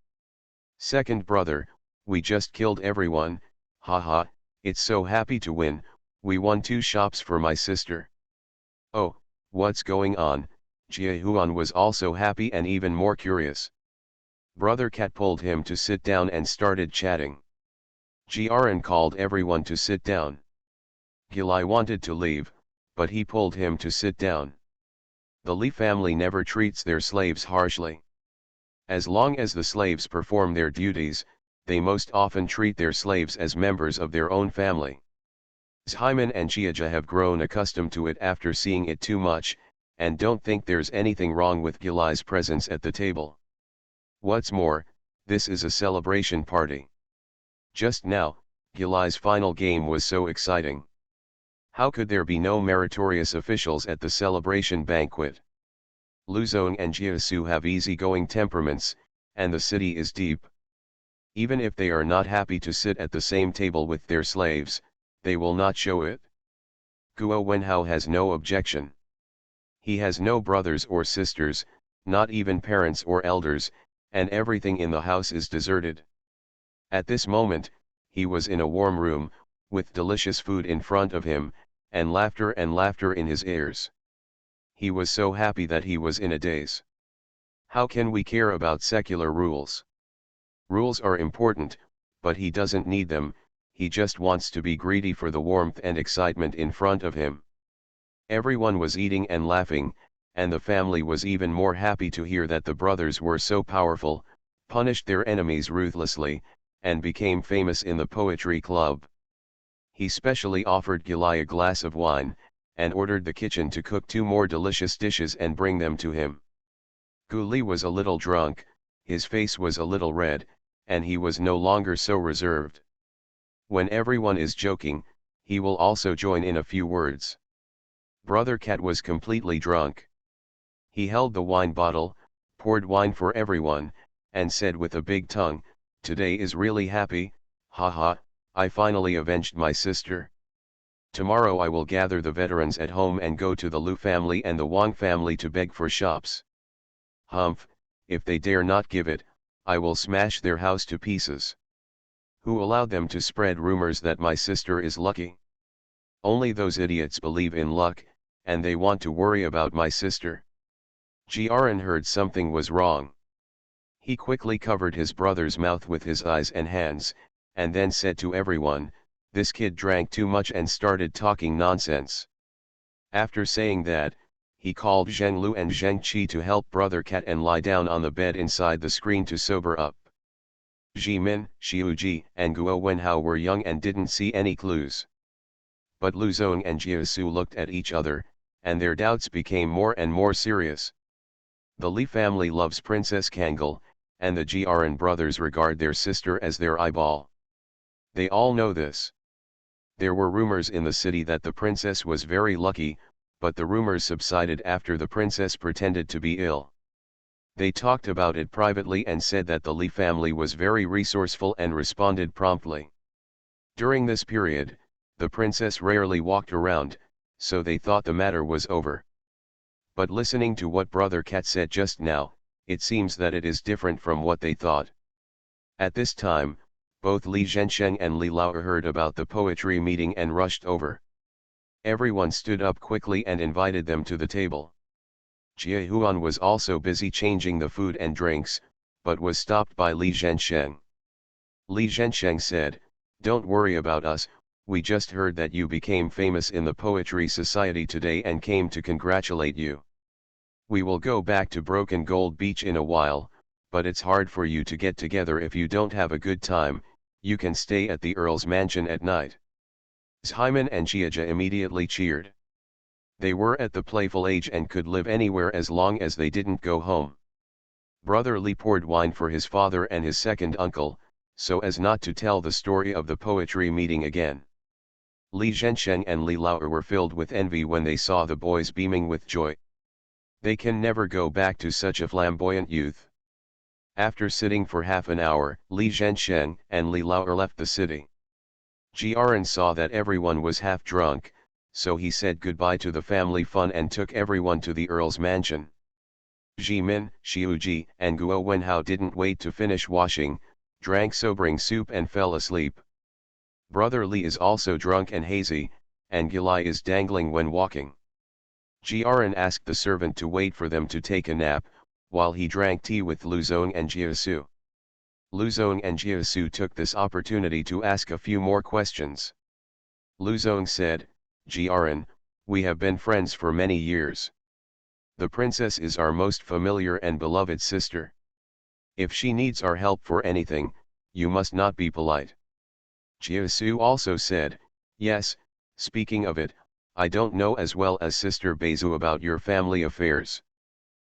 Second brother, we just killed everyone, haha, it's so happy to win, we won 2 shops for my sister. Oh, what's going on? Jia Huan was also happy and even more curious. Brother Cat pulled him to sit down and started chatting. Jiaran called everyone to sit down. Gilai wanted to leave, but he pulled him to sit down. The Li family never treats their slaves harshly. As long as the slaves perform their duties, they most often treat their slaves as members of their own family. Zhaiman and Jiaja have grown accustomed to it after seeing it too much, and don't think there's anything wrong with Gilai's presence at the table. What's more, this is a celebration party. Just now, Gilai's final game was so exciting. How could there be no meritorious officials at the celebration banquet? Luzong and Jiasu have easygoing temperaments, and the city is deep. Even if they are not happy to sit at the same table with their slaves, they will not show it. Guo Wenhao has no objection. He has no brothers or sisters, not even parents or elders, and everything in the house is deserted. At this moment, he was in a warm room, with delicious food in front of him, and laughter in his ears. He was so happy that he was in a daze. How can we care about secular rules? Rules are important, but he doesn't need them, he just wants to be greedy for the warmth and excitement in front of him. Everyone was eating and laughing, and the family was even more happy to hear that the brothers were so powerful, punished their enemies ruthlessly, and became famous in the poetry club. He specially offered Gilai a glass of wine, and ordered the kitchen to cook 2 more delicious dishes and bring them to him. Gu Li was a little drunk, his face was a little red, and he was no longer so reserved. When everyone is joking, he will also join in a few words. Brother Cat was completely drunk. He held the wine bottle, poured wine for everyone, and said with a big tongue, "Today is really happy, haha, I finally avenged my sister. Tomorrow I will gather the veterans at home and go to the Lu family and the Wang family to beg for shops. Humph, if they dare not give it, I will smash their house to pieces. Who allowed them to spread rumors that my sister is lucky? Only those idiots believe in luck, and they want to worry about my sister." Jiaran heard something was wrong. He quickly covered his brother's mouth with his eyes and hands, and then said to everyone, "This kid drank too much and started talking nonsense." After saying that, he called Zheng Lu and Zheng Qi to help Brother Cat and lie down on the bed inside the screen to sober up. Ji Min, Xiu Ji, and Guo Wenhao were young and didn't see any clues. But Lu Zong and Jiasu looked at each other, and their doubts became more and more serious. The Li family loves Princess Kangol, and the Jiaran brothers regard their sister as their eyeball. They all know this. There were rumors in the city that the princess was very lucky, but the rumors subsided after the princess pretended to be ill. They talked about it privately and said that the Li family was very resourceful and responded promptly. During this period, the princess rarely walked around, so they thought the matter was over. But listening to what Brother Cat said just now, it seems that it is different from what they thought. At this time, both Li Zhensheng and Li Lao heard about the poetry meeting and rushed over. Everyone stood up quickly and invited them to the table. Jia Huan was also busy changing the food and drinks, but was stopped by Li Zhensheng. Li Zhensheng said, "Don't worry about us, we just heard that you became famous in the Poetry Society today and came to congratulate you. We will go back to Broken Gold Beach in a while, but it's hard for you to get together if you don't have a good time, you can stay at the Earl's mansion at night." Hyman and Jiaja immediately cheered. They were at the playful age and could live anywhere as long as they didn't go home. Brother Li poured wine for his father and his second uncle, so as not to tell the story of the poetry meeting again. Li Zhensheng and Li Laoer were filled with envy when they saw the boys beaming with joy. They can never go back to such a flamboyant youth. After sitting for half an hour, Li Zhensheng and Li Laoer left the city. Jiaren saw that everyone was half drunk, so he said goodbye to the family fun and took everyone to the Earl's mansion. Jimin, Xiuji, and Guo Wenhao didn't wait to finish washing, drank sobering soup and fell asleep. Brother Li is also drunk and hazy, and Gilai is dangling when walking. Jiaren asked the servant to wait for them to take a nap, while he drank tea with Luzong and Jiasu. Luzong and Jiasu took this opportunity to ask a few more questions. Luzong said, "Jiaren, we have been friends for many years. The princess is our most familiar and beloved sister. If she needs our help for anything, you must not be polite." Jiasu also said, "Yes, speaking of it, I don't know as well as Sister Beizu about your family affairs.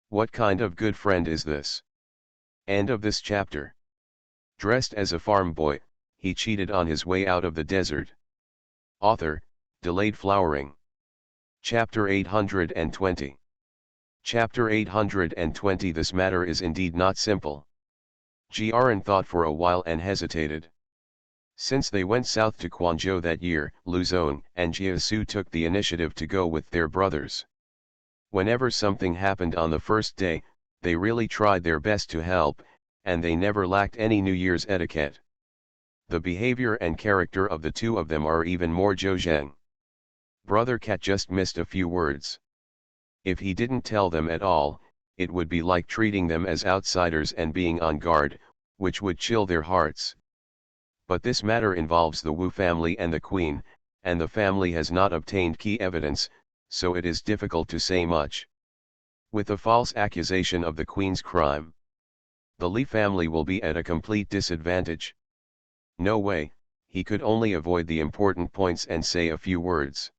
What kind of good friend is this?" End of this chapter. Dressed as a farm boy, he cheated on his way out of the desert. Author, Delayed Flowering. Chapter 820. Chapter 820. This matter is indeed not simple. Jiaren thought for a while and hesitated. Since they went south to Quanzhou that year, Luzong and Jiasu took the initiative to go with their brothers. Whenever something happened on the first day, they really tried their best to help, and they never lacked any New Year's etiquette. The behavior and character of the two of them are even more Zhou. Brother Cat just missed a few words. If he didn't tell them at all, it would be like treating them as outsiders and being on guard, which would chill their hearts. But this matter involves the Wu family and the Queen, and the family has not obtained key evidence, so it is difficult to say much. With the false accusation of the Queen's crime, the Li family will be at a complete disadvantage. No way, he could only avoid the important points and say a few words.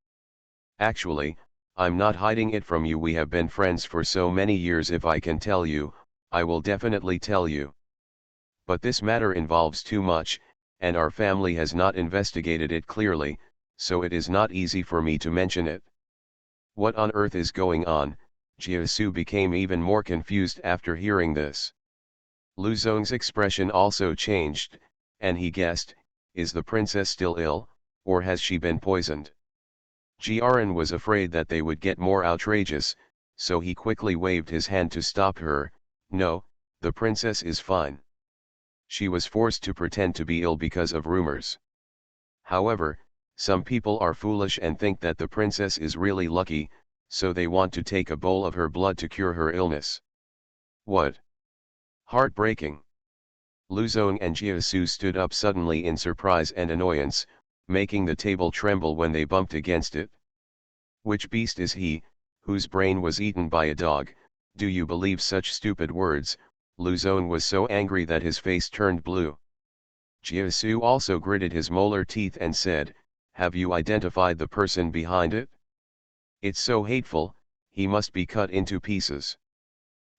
"Actually, I'm not hiding it from you. We have been friends for so many years. If I can tell you, I will definitely tell you. But this matter involves too much, and our family has not investigated it clearly, so it is not easy for me to mention it." What on earth is going on? Jiasu became even more confused after hearing this. Luzong's expression also changed, and he guessed, is the princess still ill, or has she been poisoned? Jiaren was afraid that they would get more outrageous, so he quickly waved his hand to stop her. "No, the princess is fine. She was forced to pretend to be ill because of rumors. However, some people are foolish and think that the princess is really lucky, so they want to take a bowl of her blood to cure her illness." What? Heartbreaking. Luzong and Jiasu stood up suddenly in surprise and annoyance, making the table tremble when they bumped against it. "Which beast is he, whose brain was eaten by a dog? Do you believe such stupid words?" Luzong was so angry that his face turned blue. Jiasu also gritted his molar teeth and said, "Have you identified the person behind it? It's so hateful, he must be cut into pieces."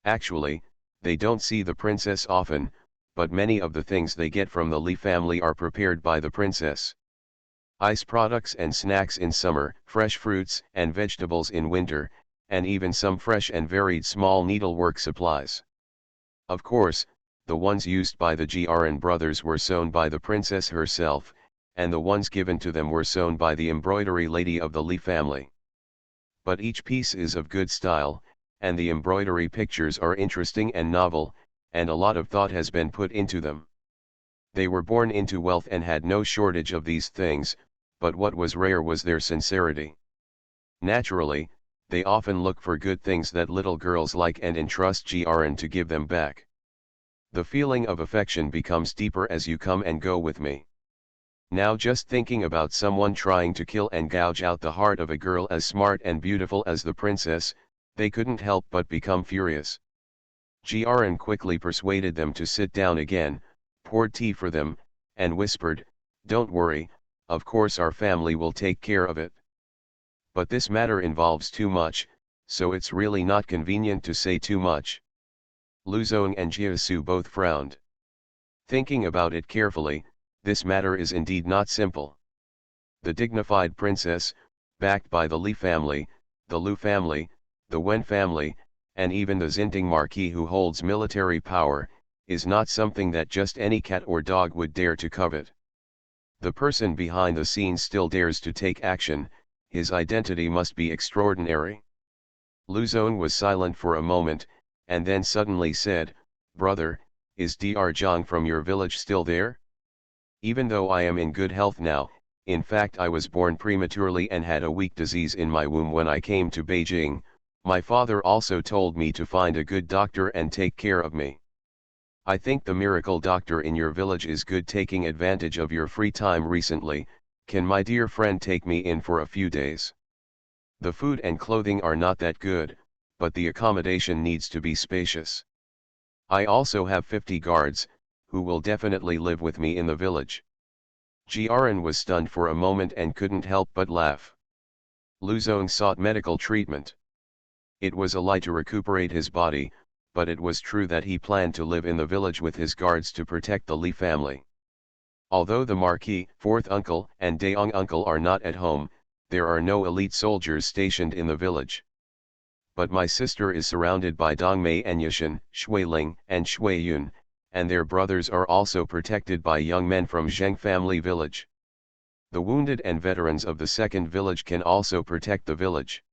Actually, they don't see the princess often, but many of the things they get from the Li family are prepared by the princess. Ice products and snacks in summer, fresh fruits and vegetables in winter, and even some fresh and varied small needlework supplies. Of course, the ones used by the Jiaren brothers were sewn by the princess herself, and the ones given to them were sewn by the embroidery lady of the Li family. But each piece is of good style, and the embroidery pictures are interesting and novel, and a lot of thought has been put into them. They were born into wealth and had no shortage of these things, but what was rare was their sincerity. Naturally, they often look for good things that little girls like and entrust Jiaren to give them back. The feeling of affection becomes deeper as you come and go with me. Now just thinking about someone trying to kill and gouge out the heart of a girl as smart and beautiful as the princess, they couldn't help but become furious. Jiaren quickly persuaded them to sit down again, poured tea for them, and whispered, "Don't worry, of course our family will take care of it. But this matter involves too much, so it's really not convenient to say too much. Luzong and Jiasu both frowned. Thinking about it carefully, this matter is indeed not simple. The dignified princess, backed by the Li family, the Lu family, the Wen family, and even the Xinting Marquis who holds military power, is not something that just any cat or dog would dare to covet. The person behind the scenes still dares to take action, his identity must be extraordinary. Luzon was silent for a moment, and then suddenly said, "Brother, is Dr. Zhang from your village still there? Even though I am in good health now, in fact I was born prematurely and had a weak disease in my womb when I came to Beijing, my father also told me to find a good doctor and take care of me. I think the miracle doctor in your village is good, taking advantage of your free time recently. Can my dear friend take me in for a few days? The food and clothing are not that good, but the accommodation needs to be spacious. I also have 50 guards, who will definitely live with me in the village." Jiaran was stunned for a moment and couldn't help but laugh. Luzong sought medical treatment. It was a lie to recuperate his body, but it was true that he planned to live in the village with his guards to protect the Li family. Although the Marquis, fourth uncle, and Daong uncle are not at home, there are no elite soldiers stationed in the village. But my sister is surrounded by Dongmei and Yushan, Shuiling, and Shuiyun, and their brothers are also protected by young men from Zheng family village. The wounded and veterans of the second village can also protect the village.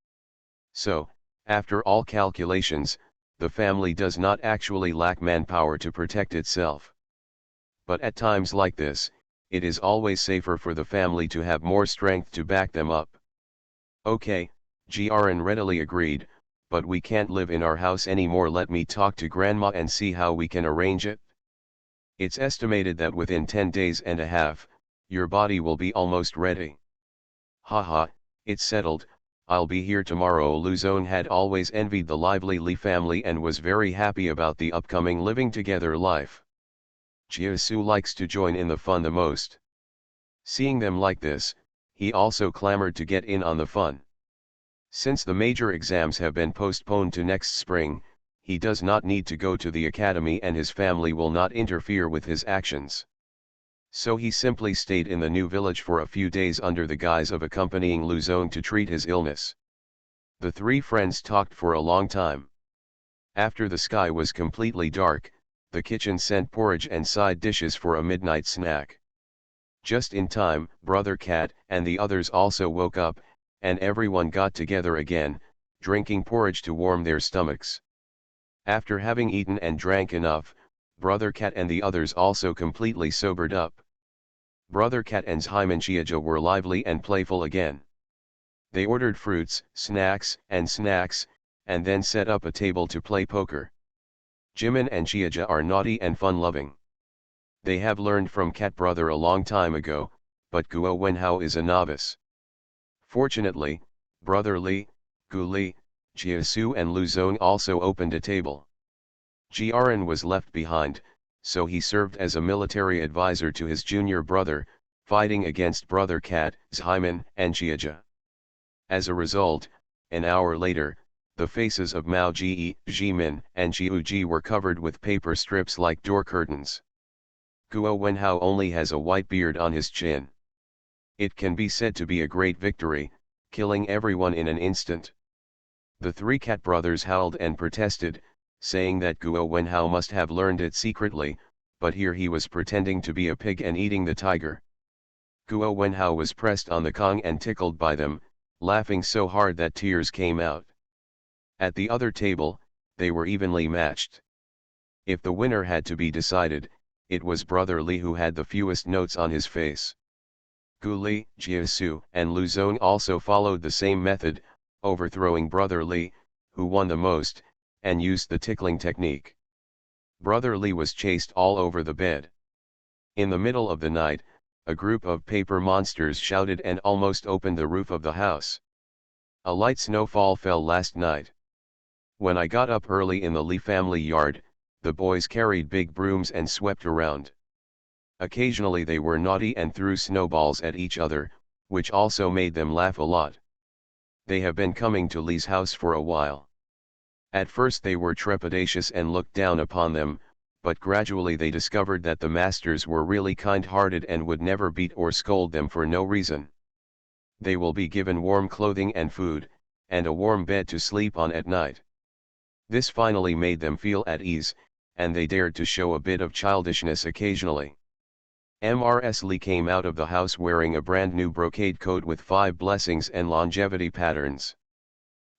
So, after all calculations, the family does not actually lack manpower to protect itself. But at times like this, it is always safer for the family to have more strength to back them up. Okay, Jiaran readily agreed, but we can't live in our house anymore. Let me talk to grandma and see how we can arrange it. It's estimated that within 10 days and a half, your body will be almost ready. Haha, it's settled, I'll be here tomorrow. Luzon had always envied the lively Li family and was very happy about the upcoming living together life. Jiasu likes to join in the fun the most. Seeing them like this, he also clamored to get in on the fun. Since the major exams have been postponed to next spring, he does not need to go to the academy and his family will not interfere with his actions. So he simply stayed in the new village for a few days under the guise of accompanying Luzon to treat his illness. The three friends talked for a long time. After the sky was completely dark, the kitchen sent porridge and side dishes for a midnight snack. Just in time, Brother Cat and the others also woke up, and everyone got together again, drinking porridge to warm their stomachs. After having eaten and drank enough, Brother Cat and the others also completely sobered up. Brother Cat and Xiaominxiaja were lively and playful again. They ordered fruits, snacks, and then set up a table to play poker. Jimin and Xiaja are naughty and fun-loving. They have learned from Cat Brother a long time ago, but Guo Wenhao is a novice. Fortunately, Brother Li, Gu Li, Jiasu and Luzong also opened a table. Jiaran was left behind, so he served as a military advisor to his junior brother, fighting against Brother Cat, Xiaomin, and Xiaja. As a result, an hour later, the faces of Mao Ji, Jimin, and Jiuji were covered with paper strips like door curtains. Guo Wenhao only has a white beard on his chin. It can be said to be a great victory, killing everyone in an instant. The three Cat brothers howled and protested, saying that Guo Wenhao must have learned it secretly, but here he was pretending to be a pig and eating the tiger. Guo Wenhao was pressed on the Kong and tickled by them, laughing so hard that tears came out. At the other table, they were evenly matched. If the winner had to be decided, it was Brother Li who had the fewest notes on his face. Gu Li, Jiasu, and Luzong also followed the same method, overthrowing Brother Li, who won the most, and used the tickling technique. Brother Li was chased all over the bed. In the middle of the night, a group of paper monsters shouted and almost opened the roof of the house. A light snowfall fell last night. When I got up early in the Li family yard, the boys carried big brooms and swept around. Occasionally they were naughty and threw snowballs at each other, which also made them laugh a lot. They have been coming to Lee's house for a while. At first they were trepidatious and looked down upon them, but gradually they discovered that the masters were really kind-hearted and would never beat or scold them for no reason. They will be given warm clothing and food, and a warm bed to sleep on at night. This finally made them feel at ease, and they dared to show a bit of childishness occasionally. Mrs. Lee came out of the house wearing a brand new brocade coat with 5 blessings and longevity patterns.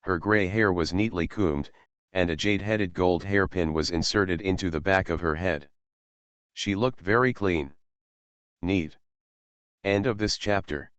Her grey hair was neatly combed, and a jade-headed gold hairpin was inserted into the back of her head. She looked very clean. Neat. End of this chapter.